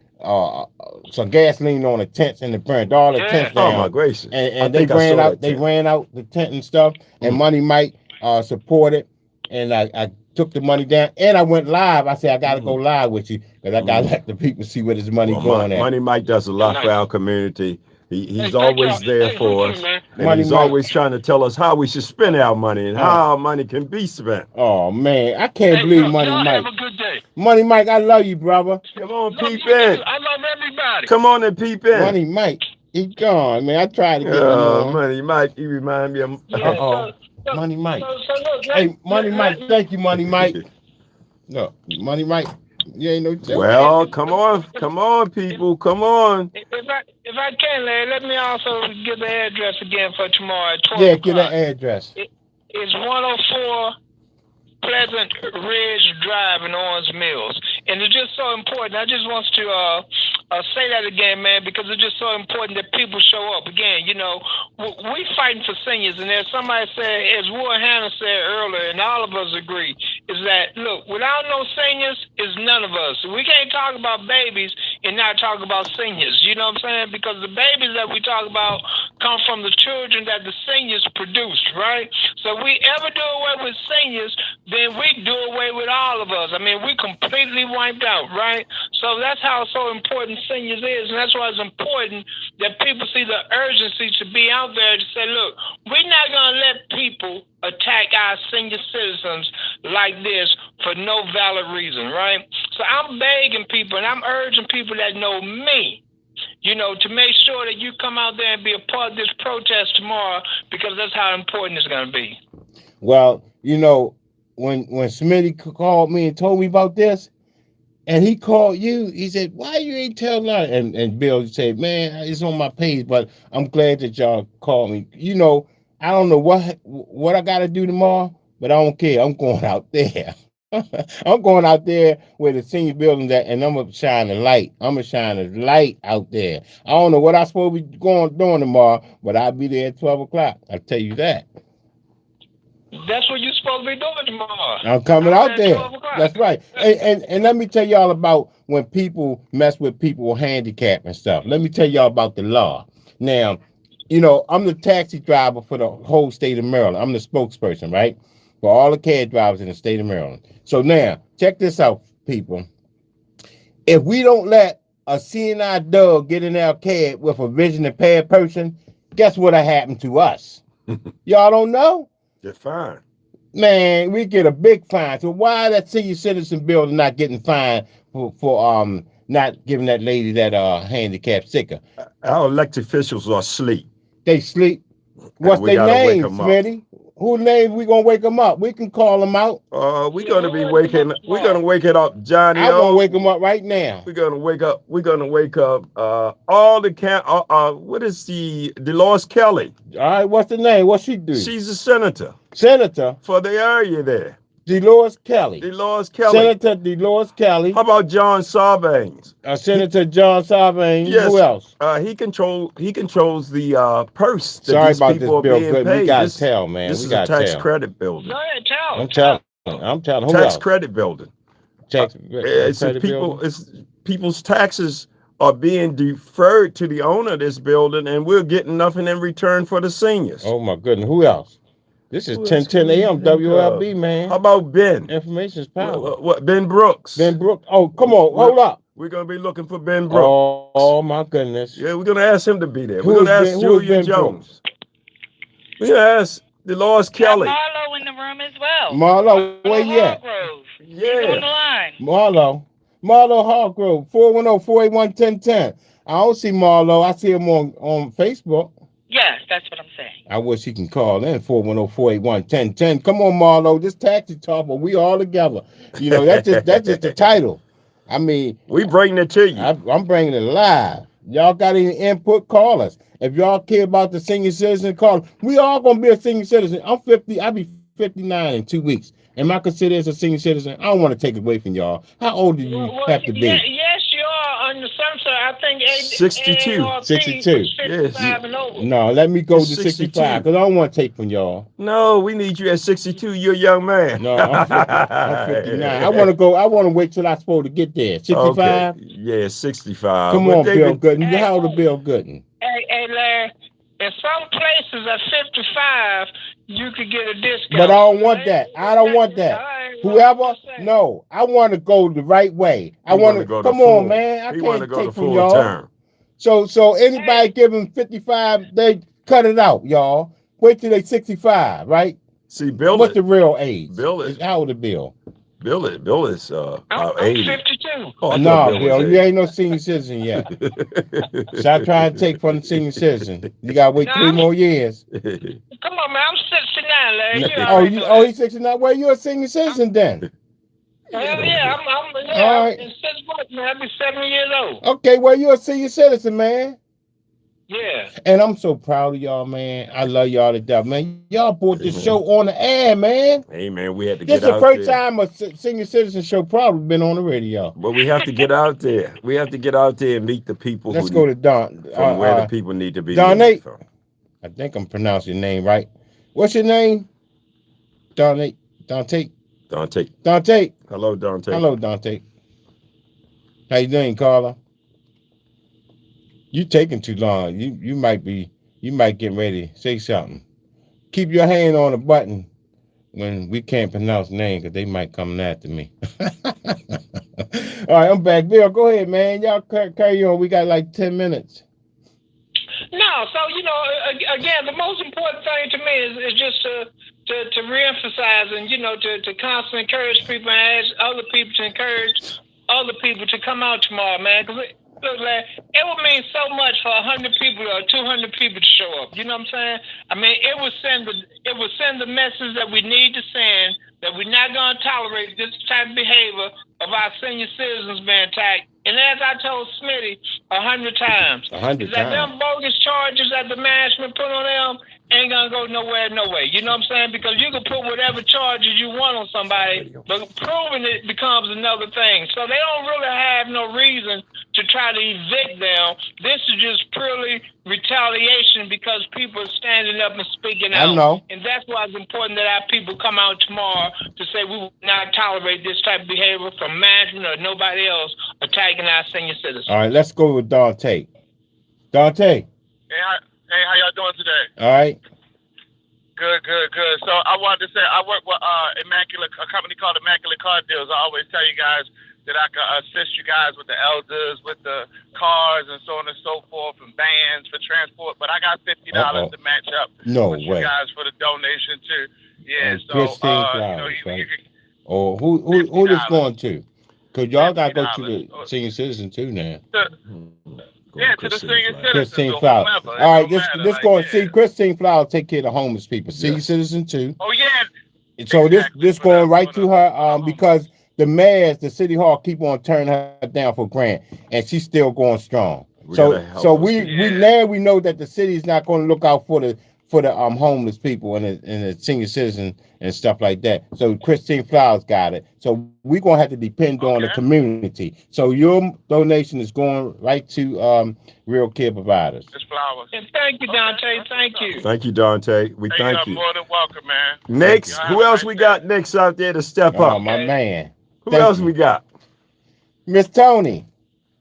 some gasoline on the tents and it burned all the Yeah. tents Oh down. my gracious. And I they think I ran saw out, that they tent. ran out the tent and stuff, and Money Mike supported, and I took the money down, and I went live. I said, I gotta go live with you, because I gotta let the people see where this money Well, going at. Money Mike does a lot Nice. for our community. Hey, He's thank always y'all. there Hey, for you us. too, man. And Money he's Mike. always trying to tell us how we should spend our money and how our money can be spent. Oh man, I can't Hey, believe look, Money y'all Mike. have a good day. Money Mike, I love you, brother. Come on, Look, peep you in. too. I love everybody. Come on and peep in. Money Mike, he gone, man. I tried to get him on. Money Mike, you remind me of. Yeah, Uh-oh. so- Money Mike. so look, Hey, Money let- Mike, thank you, Money Mike. No, Money Mike, you ain't no joke. Well, come on, people, come on. If I can, Larry, let me also give the address again for tomorrow at 12 Yeah, o'clock. get that address. It's 104 Pleasant Ridge Drive in Orange Mills. And it's just so important. I just want to say that again, man, because it's just so important that people show up. Again, you know, we fighting for seniors. And as somebody said, as Ward Hannah said earlier, and all of us agree, is that, look, without no seniors, is none of us. We can't talk about babies and not talk about seniors. You know what I'm saying? Because the babies that we talk about come from the children that the seniors produced, right? So if we ever do away with seniors, then we do away with all of us. I mean, we completely wiped out, right? So that's how so important seniors is, and that's why it's important that people see the urgency to be out there to say, look, we're not going to let people attack our senior citizens like this for no valid reason, right? So I'm begging people, and I'm urging people that know me, you know, to make sure that you come out there and be a part of this protest tomorrow, because that's how important it's going to be. Well, you know, when Smitty called me and told me about this, and he called you, he said, why you ain't telling her? And Bill said, man, it's on my page, but I'm glad that y'all called me. You know, I don't know what I got to do tomorrow, but I don't care. I'm going out there. I'm going out there where the senior building's at, and I'm going to shine the light. I'm going to shine a light out there. I don't know what I'm supposed to be doing tomorrow, but I'll be there at 12 o'clock. I'll tell you that. That's what you're supposed to be doing tomorrow. I'm coming out there. 12 o'clock. That's right. And let me tell y'all about when people mess with people with handicap and stuff. Let me tell y'all about the law. Now, you know, I'm the taxi driver for the whole state of Maryland. I'm the spokesperson, right? For all the cab drivers in the state of Maryland. So now, check this out, people. If we don't let a CNI dog get in our cab with a vision impaired person, guess what'll happen to us? Y'all don't know? You're fine. Man, we get a big fine. So why that senior citizen building not getting fined for not giving that lady that handicap sticker? Our elected officials are asleep. They sleep. What's we their gotta wake name, 'em up. Smitty? Who name we gonna wake them up? We can call them out. We're gonna wake it up, Johnny. I'm gonna wake them up right now. We're gonna wake up all the what is the Dolores Kelly? All right, what's the name? What she do? She's a senator Senator for the area there. Dolores Kelly. Dolores Kelly. Senator Dolores Kelly. How about John Sarbanes? Senator John Sarbanes. Yes. Who else? He controls the purse that Sorry these about this, people are Bill. being Good. paid. We gotta tell, man. This We is a gotta tax tell. credit building. Go ahead, tell. I'm telling. Who Tax else? credit building. It's People's taxes are being deferred to the owner of this building, and we're getting nothing in return for the seniors. Oh my goodness, who else? This is Who else 1010 can you AM think of? WLB, man. How about Ben? Information is power. What Ben Brooks? Ben Brooks. Oh, come on, hold up. We're gonna be looking for Ben Brooks. Oh my goodness. Yeah, we're gonna ask him to be there. Who we're is gonna ask Ben- who is Julia Ben Jones. We're gonna ask Dolores Got Kelly. Marlo in the room as well. Marlo, where you at? Hargrove. He's on the Yeah. line. Marlo Hargrove, 410-481-1010. I don't see Marlo. I see him on Facebook. Yes, that's what I'm saying. I wish he can call in 410-481-1010. Come on, Marlo. This taxi talk, but we all together. You know, that's just the title. I mean, We bring it to you. I'm bringing it live. Y'all got any input? Call us. If y'all care about the senior citizen, call. We all gonna be a senior citizen. I'm 50. I'll be 59 in 2 weeks. Am I considered as a senior citizen? I don't want to take it away from y'all. How old do you have to be? Yes, you are on the sunset. I think 62. 62. 55 and over. No, let me go It's to 62. 65 because I don't want to take from y'all. No, we need you at 62. You're a young man. No, I'm 59. I want to go. I want to wait till I'm supposed to get there. 65. Okay. Yeah, 65. Come But on, David, Bill Gooden. How old is Bill Gooden? Hey, Larry, in some places at 55, you could get a discount. But I don't want that. I don't want that. Whoever, no, I want to go the right way. I want to go come full, on, man. I he want to can't go take to from full y'all. term. So anybody giving 55, they cut it out, y'all. Wait till they 65, right? See, Bill. What's the real age? Bill is. How old is Bill? Bill is about I'm 80. 52. Oh, No, Bill, you ain't no senior citizen yet. Stop trying to take from the senior citizen. You gotta wait 3 more years. Come on, man. I'm 69, Larry. He's 69. Well, you're a senior citizen then. Hell yeah, I'm All right. in 6 months, man. I'll be 70 years old. Okay, well, you're a senior citizen, man. Yeah. And I'm so proud of y'all, man. I love y'all to death, man. Y'all brought this show on the air, man. Hey, man, we had to This get is the out first there. time a senior citizen show probably been on the radio. But we have to get out there. We have to get out there and meet the people. Let's go to Don. From where the people need to be. Don Nate. I think I'm pronouncing your name right. What's your name? Don Nate. Dante. Dante. Dante. Hello, Dante. Hello, Dante. How you doing, Carla? You taking too long. You might get ready. Say something. Keep your hand on the button when we can't pronounce names because they might come after me. All right, I'm back. Bill, go ahead, man. Y'all carry on. We got like 10 minutes. No, so again, the most important thing to me is just to reemphasize and to constantly encourage people and ask other people to encourage other people to come out tomorrow, man. Because look, like, it would mean so much for 100 people or 200 people to show up. You know what I'm saying? I mean, it would send the message that we need to send, that we're not going to tolerate this type of behavior of our senior citizens being attacked. And as I told Smitty 100 times, is that them bogus charges that the management put on them ain't gonna go nowhere, no way. You know what I'm saying? Because you can put whatever charges you want on somebody, but proving it becomes another thing. So they don't really have no reason to try to evict them. This is just purely retaliation because people are standing up and speaking out. I know. And that's why it's important that our people come out tomorrow to say we will not tolerate this type of behavior from management or nobody else attacking our senior citizens. All right, let's go with Dante. Dante. Hey, how y'all doing today? All right. Good. So I wanted to say I work with a company called Immaculate Car Deals. I always tell you guys that I can assist you guys with the elders, with the cars, and so on and so forth, and vans for transport. But I got $50 to match up with you guys for the donation too. Yeah. So you can, or who this going to? Because y'all got to go to the senior citizen too now. To the senior citizen. Christine Flower. All right, this going to see Christine Flower take care of the homeless people. Senior citizen too. Oh yeah. So this going right to her because the mayors, the city hall keep on turning her down for grant, and she's still going strong. So we know that the city is not going to look out for the homeless people and the senior citizen and stuff like that. So Christine Flowers got it. So we're gonna have to depend on the community. So your donation is going right to Real Care Providers. It's Flowers. And thank you, Dante. Thank you. Thank you, Dante. We thank you. You're more than welcome, man. Next, who else we got next out there to step up? Oh, my man. Who else we got? Miss Tony.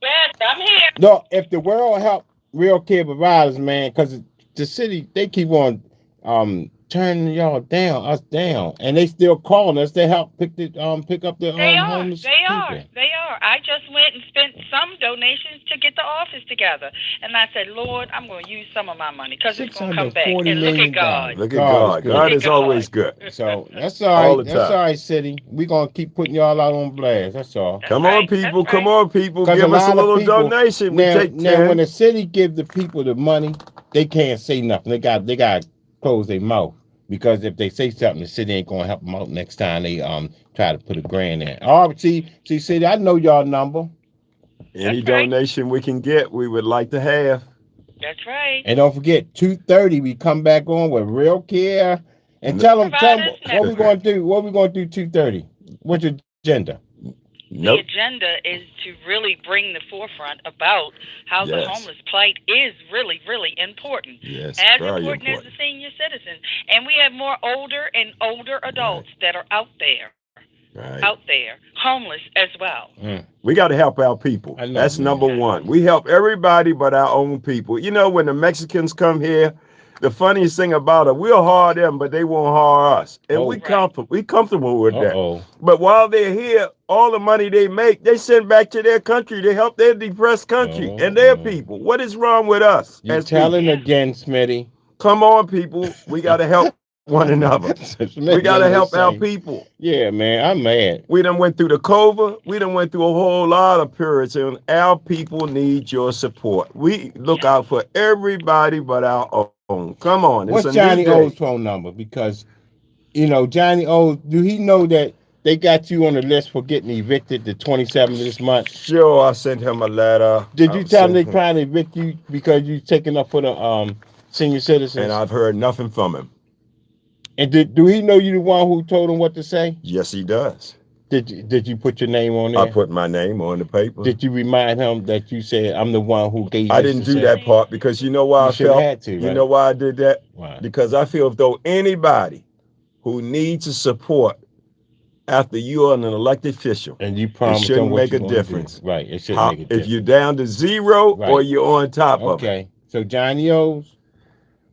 Yes, I'm here. No, if the world help Real Care Providers, man, because the city, they keep on turning y'all down, us down, and they still calling us to help pick up the homeless people. They are. I just went and spent some donations to get the office together, and I said, Lord, I'm going to use some of my money because it's going to come back. And look at God. Look at God. God is always good. So that's all right. That's all right, City. We're gonna keep putting y'all out on blast. That's all. Come on, people. Come on, people. Give us a little donation. Now, when the city give the people the money, they can't say nothing. They got to close their mouth, because if they say something, the city ain't gonna help them out next time they try to put a grant in. Oh, see, City, I know y'all number. Any donation we can get, we would like to have. That's right. And don't forget, 2:30 we come back on with Real Care, and tell them what we gonna do. What we gonna do 2:30? What's your agenda? The agenda is to really bring the forefront about how the homeless plight is really, really important. Yes, as important as the senior citizen. And we have more older and older adults that are out there. Out there, homeless as well. We got to help our people. That's number one. We help everybody but our own people. You know, when the Mexicans come here, the funniest thing about it, we'll hire them, but they won't hire us. And we comfortable with that. But while they're here, all the money they make, they send back to their country to help their depressed country and their people. What is wrong with us? You're telling again, Smitty. Come on, people. We got to help one another. We got to help our people. Yeah, man, I'm mad. We done went through the COVID. We done went through a whole lot of periods, and our people need your support. We look out for everybody but our own. Come on. What's Johnny O's phone number? Because, you know, Johnny O, do he know that they got you on the list for getting evicted the 27th of this month? Sure, I sent him a letter. Did you tell him they trying to evict you because you taking up for the senior citizens? And I've heard nothing from him. And do he know you the one who told him what to say? Yes, he does. Did you put your name on there? I put my name on the paper. Did you remind him that you said, I'm the one who gave you I didn't do that part because you know why I felt? Had to, right? You know why I did that? Why? Because I feel as though anybody who needs a support after you are an elected official, and you promised it shouldn't make a difference. Right, it shouldn't make a difference. If you're down to zero or you're on top of it. Okay, so Johnny O's,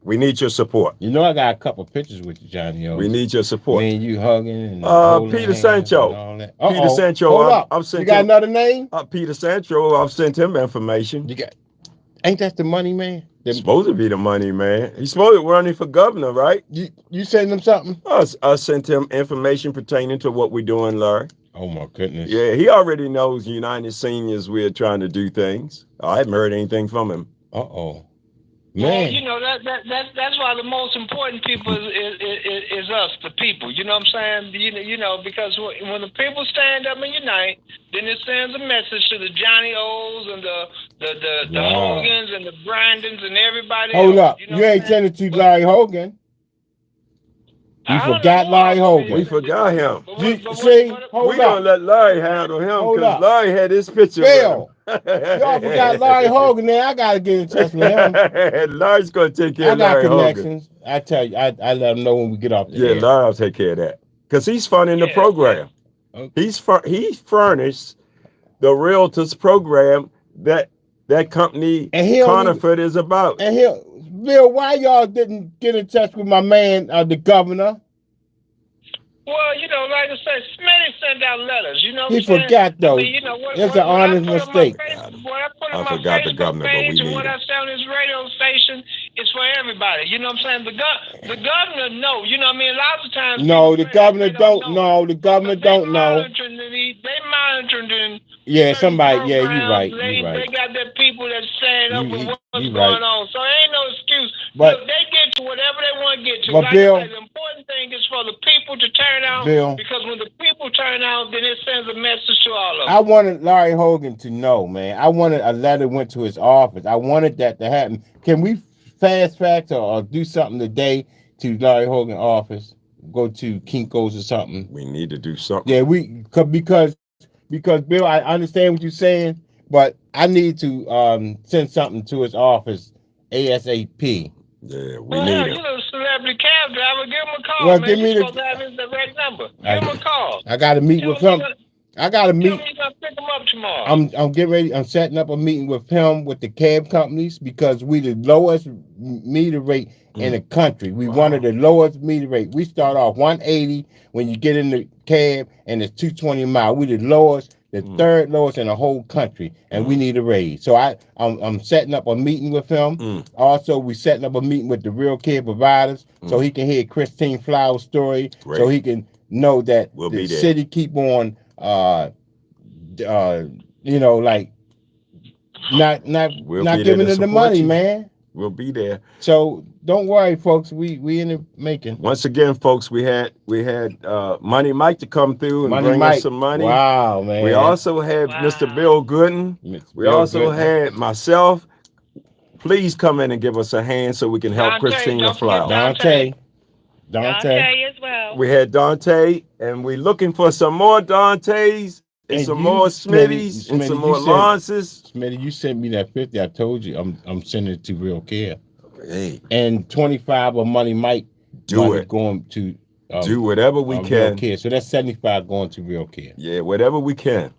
we need your support. You know, I got a couple of pictures with you, Johnny O's. We need your support. Me and you hugging. And Peter Sancho. Peter Sancho. Hold up. You got another name? Peter Sancho. I've sent him information. Ain't that the money man? Supposed to be the money man. He's supposed to be running for governor, right? You sent him something? I sent him information pertaining to what we're doing, Larry. Oh my goodness. Yeah, he already knows United Seniors we're trying to do things. I haven't heard anything from him. Man. Well, you know, that's why the most important people is us, the people. You know what I'm saying? You know, because when the people stand up and unite, then it sends a message to the Johnny O's and the Hogans and the Brandons and everybody else. Hold up. You ain't sending it to Larry Hogan. You forgot Larry Hogan. We forgot him. Hold up. Gonna let Larry handle him because Larry had his picture. Bill, y'all forgot Larry Hogan. There, I gotta get in touch with him. Larry's gonna take care of Larry Hogan. I got connections. I tell you, I let him know when we get off the air. Larry will take care of that because he's funding the program. Okay. He furnished the Realtors program that company Conifer is about. And Bill, why y'all didn't get in touch with my man, the governor? Well, you know, like I said, Smitty sent out letters. You know, he forgot though. I mean, you know, it's an honest mistake. I forgot the governor, page and what I say on his radio station is for everybody. You know what I'm saying? The governor know. You know what I mean? A lot of times. No, the governor don't know. The governor don't know. They monitoring. Yeah, somebody. Yeah, you're right. They got their people that stand up with what's going on. So there ain't no excuse. But look, they get to whatever they want to get to. But like Bill, I said, the important thing is for the people to turn out. Bill, because when the people turn out, then it sends a message to all of them. I wanted Larry Hogan to know, man. I wanted a letter went to his office. I wanted that to happen. Can we fast track or do something today to Larry Hogan's office? Go to Kinko's or something. We need to do something. Yeah, because Bill, I understand what you're saying, but I need to send something to his office ASAP. Yeah, we need him. You know, celebrity cab driver, give him a call. Well, man. give me You're supposed to have his direct number. Give him a call. I got to meet with him. I got to meet. Tell me pick him up tomorrow? I'm getting ready. I'm setting up a meeting with him with the cab companies because we the lowest meter rate in the country. We one of the lowest meter rate. We start off 180 when you get in the cab, and it's 220 a mile. We the lowest, the third lowest in the whole country, and we need a raise. So I'm setting up a meeting with him. Also, we setting up a meeting with the Real Care Providers so he can hear Christine Flowers' story, so he can know that the city keep on you know, like not giving her the money, man. We'll be there. So don't worry, folks. We in the making. Once again, folks, we had Money Mike to come through and bring us some money. Wow, man. We also had Mr. Bill Gooden. We also had myself. Please come in and give us a hand so we can help Christina Flowers. Dante as well. We had Dante, and we're looking for some more Dantes. And some more Smitties and some more Lances. Smitty, you sent me that 50. I told you I'm sending it to Real Care. Hey. And 25 of Money Mike going to do whatever we can. Real Care. So that's 75 going to Real Care. Yeah, whatever we can.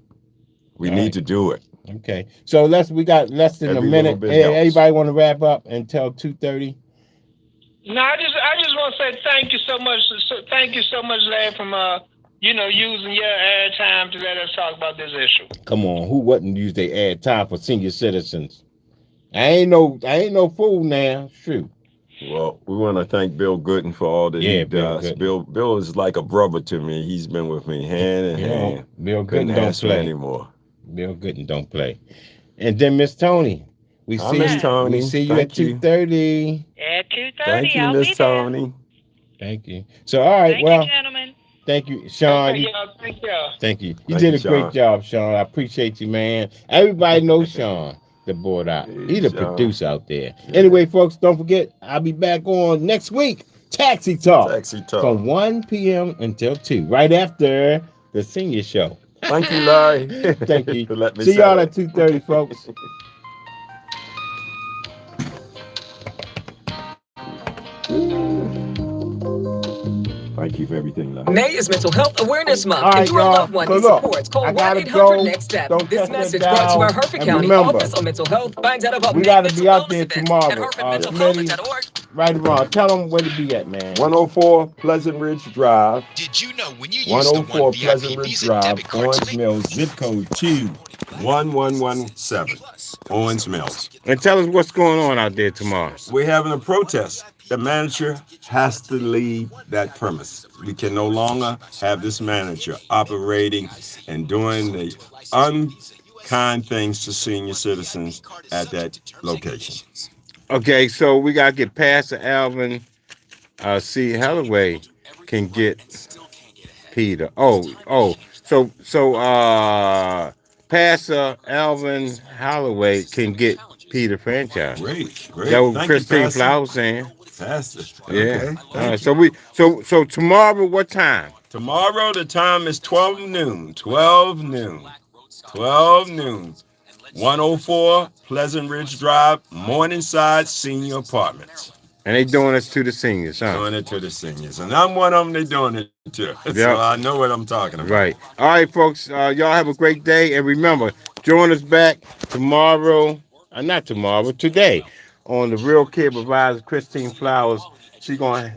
We need to do it. Okay. So we got less than a minute. Hey, everybody want to wrap up until 2:30? No, I just want to say thank you so much. Thank you so much, Larry, from using your ad time to let us talk about this issue. Come on, who wouldn't use their ad time for senior citizens? I ain't no fool now. Shoot. Well, we want to thank Bill Gooden for all that he does. Bill is like a brother to me. He's been with me hand in hand. Bill Gooden don't play anymore. Bill Gooden don't play. And then Miss Tony. We see you at 2:30. At 2:30. Thank you, Miss Tony. Thank you. So all right, thank you, gentlemen. Thank you, Sean. Thank you. You did a great job, Sean. I appreciate you, man. Everybody knows Sean, the board out. He's the producer out there. Yeah. Anyway, folks, don't forget, I'll be back on next week. Taxi Talk. From 1 p.m. until 2, right after the senior show. Thank you, Larry. Thank you. For letting me see y'all at 2:30, folks. Thank you for everything, Larry. May is Mental Health Awareness Month. If you're a loved one needs support, call 1-800-NEXT-STEP. This message brought to our Hereford County Office on Mental Health. Find out about we got to be out there tomorrow. Right around. Tell them where to be at, man. 104 Pleasant Ridge Drive. Did you know when you use 104 Pleasant Ridge Drive, Owens Mills, zip code 21117. Owens Mills. And tell us what's going on out there tomorrow. We're having a protest. The manager has to leave that premise. We can no longer have this manager operating and doing the unkind things to senior citizens at that location. Okay, so we got to get Pastor Alvin C. Holloway can get Peter. So Pastor Alvin Holloway can get Peter franchise. Great. That was Christine Flowers saying. Fantastic. Yeah. All right. So tomorrow, what time? Tomorrow the time is 12 noon. 12 noon. 104 Pleasant Ridge Drive, Morningside Senior Apartments. And they doing this to the seniors, huh? Doing it to the seniors. And I'm one of them they doing it to. So I know what I'm talking about. Right. All right, folks. Y'all have a great day. And remember, join us back tomorrow. Not tomorrow, today. On the Real Care Providers, Christine Flowers.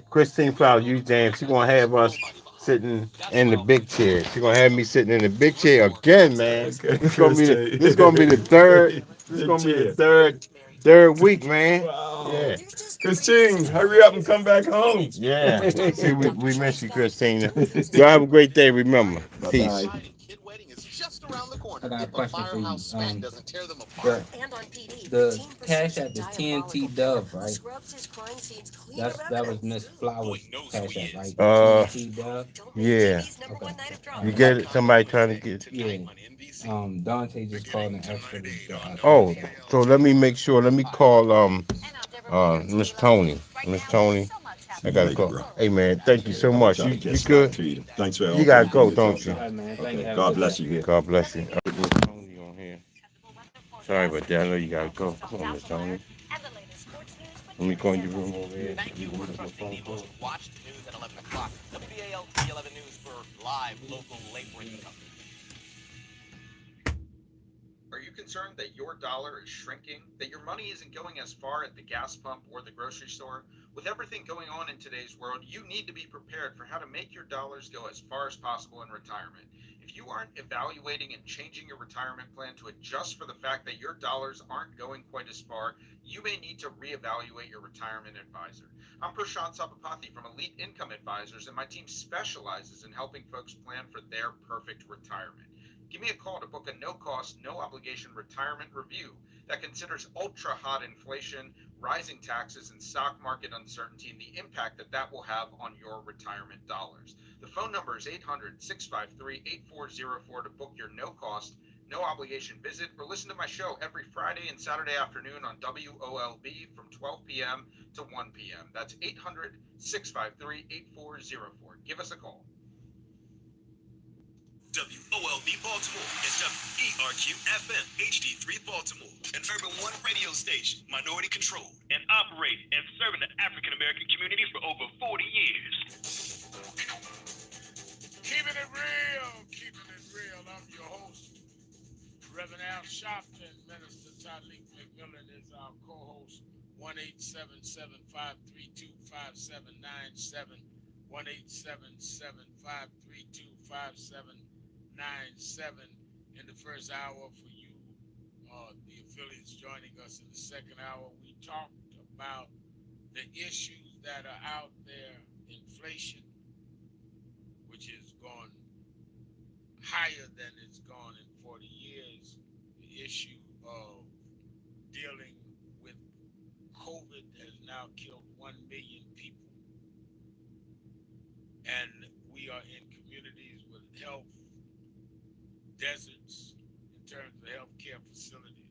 Christine Flowers, James. She's gonna have us sitting in the big chair. She's gonna have me sitting in the big chair again, man. Okay. This gonna be the third. This is gonna be the third week, man. Wow. Yeah. Christine, hurry up and come back home. Yeah. See, we miss you, Christine. Y'all have a great day. Remember, peace. I got a question for you. The Cash App is TNT Dove, right? That was Miss Flowers' Cash App, right? TNT Dove. Yeah. Okay. You get it? Somebody trying to get? Yeah. Dante just called and asked for so let me make sure. Let me call Miss Tony. Miss Tony. I gotta go. Hey man, thank you so much. You good? Thanks for you gotta go, don't you? Okay. God bless you. God bless you. Tony on here. Sorry about that. I know you gotta go. Come on, Miss Tony. Let me go in your room over here. Watch the news at 11 o'clock. WBAL 11 News for live local labor income. concerned that your dollar is shrinking, that your money isn't going as far at the gas pump or the grocery store? With everything going on in today's world, you need to be prepared for how to make your dollars go as far as possible in retirement. If you aren't evaluating and changing your retirement plan to adjust for the fact that your dollars aren't going quite as far, you may need to reevaluate your retirement advisor. I'm Prashant Sapapathy from Elite Income Advisors, and my team specializes in helping folks plan for their perfect retirement. Give me a call to book a no-cost, no-obligation retirement review that considers ultra-hot inflation, rising taxes, and stock market uncertainty, and the impact that that will have on your retirement dollars. The phone number is 800-653-8404 to book your no-cost, no-obligation visit, or listen to my show every Friday and Saturday afternoon on WOLB from 12 p.m. to 1 p.m. That's 800-653-8404. Give us a call. WOLB Baltimore and WERQ-FM HD3 Baltimore, an Urban One radio station, minority controlled, and operated and serving the African American community for over 40 years. Keeping it real, keeping it real. I'm your host, Reverend Al Sharpton. Minister Tyleek McMillan is our co-host. 1-877-532-5797, 1-877-532-5797. In the first hour for you, the affiliates joining us in the second hour, we talked about the issues that are out there. Inflation, which has gone higher than it's gone in 40 years. The issue of dealing with COVID has now killed 1 million people. And we are in communities with health deserts in terms of healthcare facilities.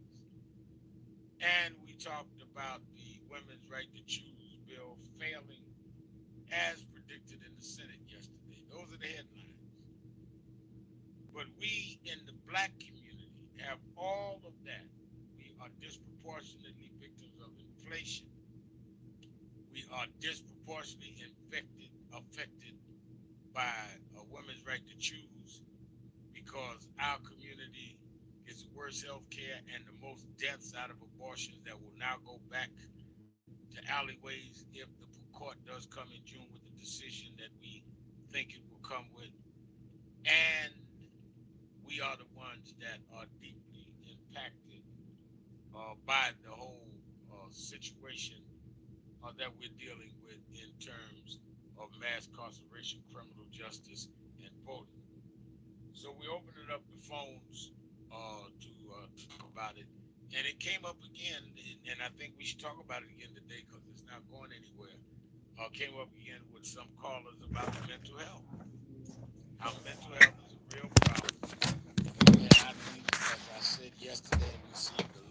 And we talked about the women's right to choose bill failing as predicted in the Senate yesterday. Those are the headlines. But we in the Black community have all of that. We are disproportionately victims of inflation. We are disproportionately affected by a women's right to choose, because our community gets the worst health care and the most deaths out of abortions that will now go back to alleyways if the court does come in June with the decision that we think it will come with. And we are the ones that are deeply impacted by the whole situation that we're dealing with in terms of mass incarceration, criminal justice, and voting. So we opened it up the phones to talk about it. And it came up again, and I think we should talk about it again today because it's not going anywhere. Came up again with some callers about mental health. How mental health is a real problem. And I think, as I said yesterday, we see the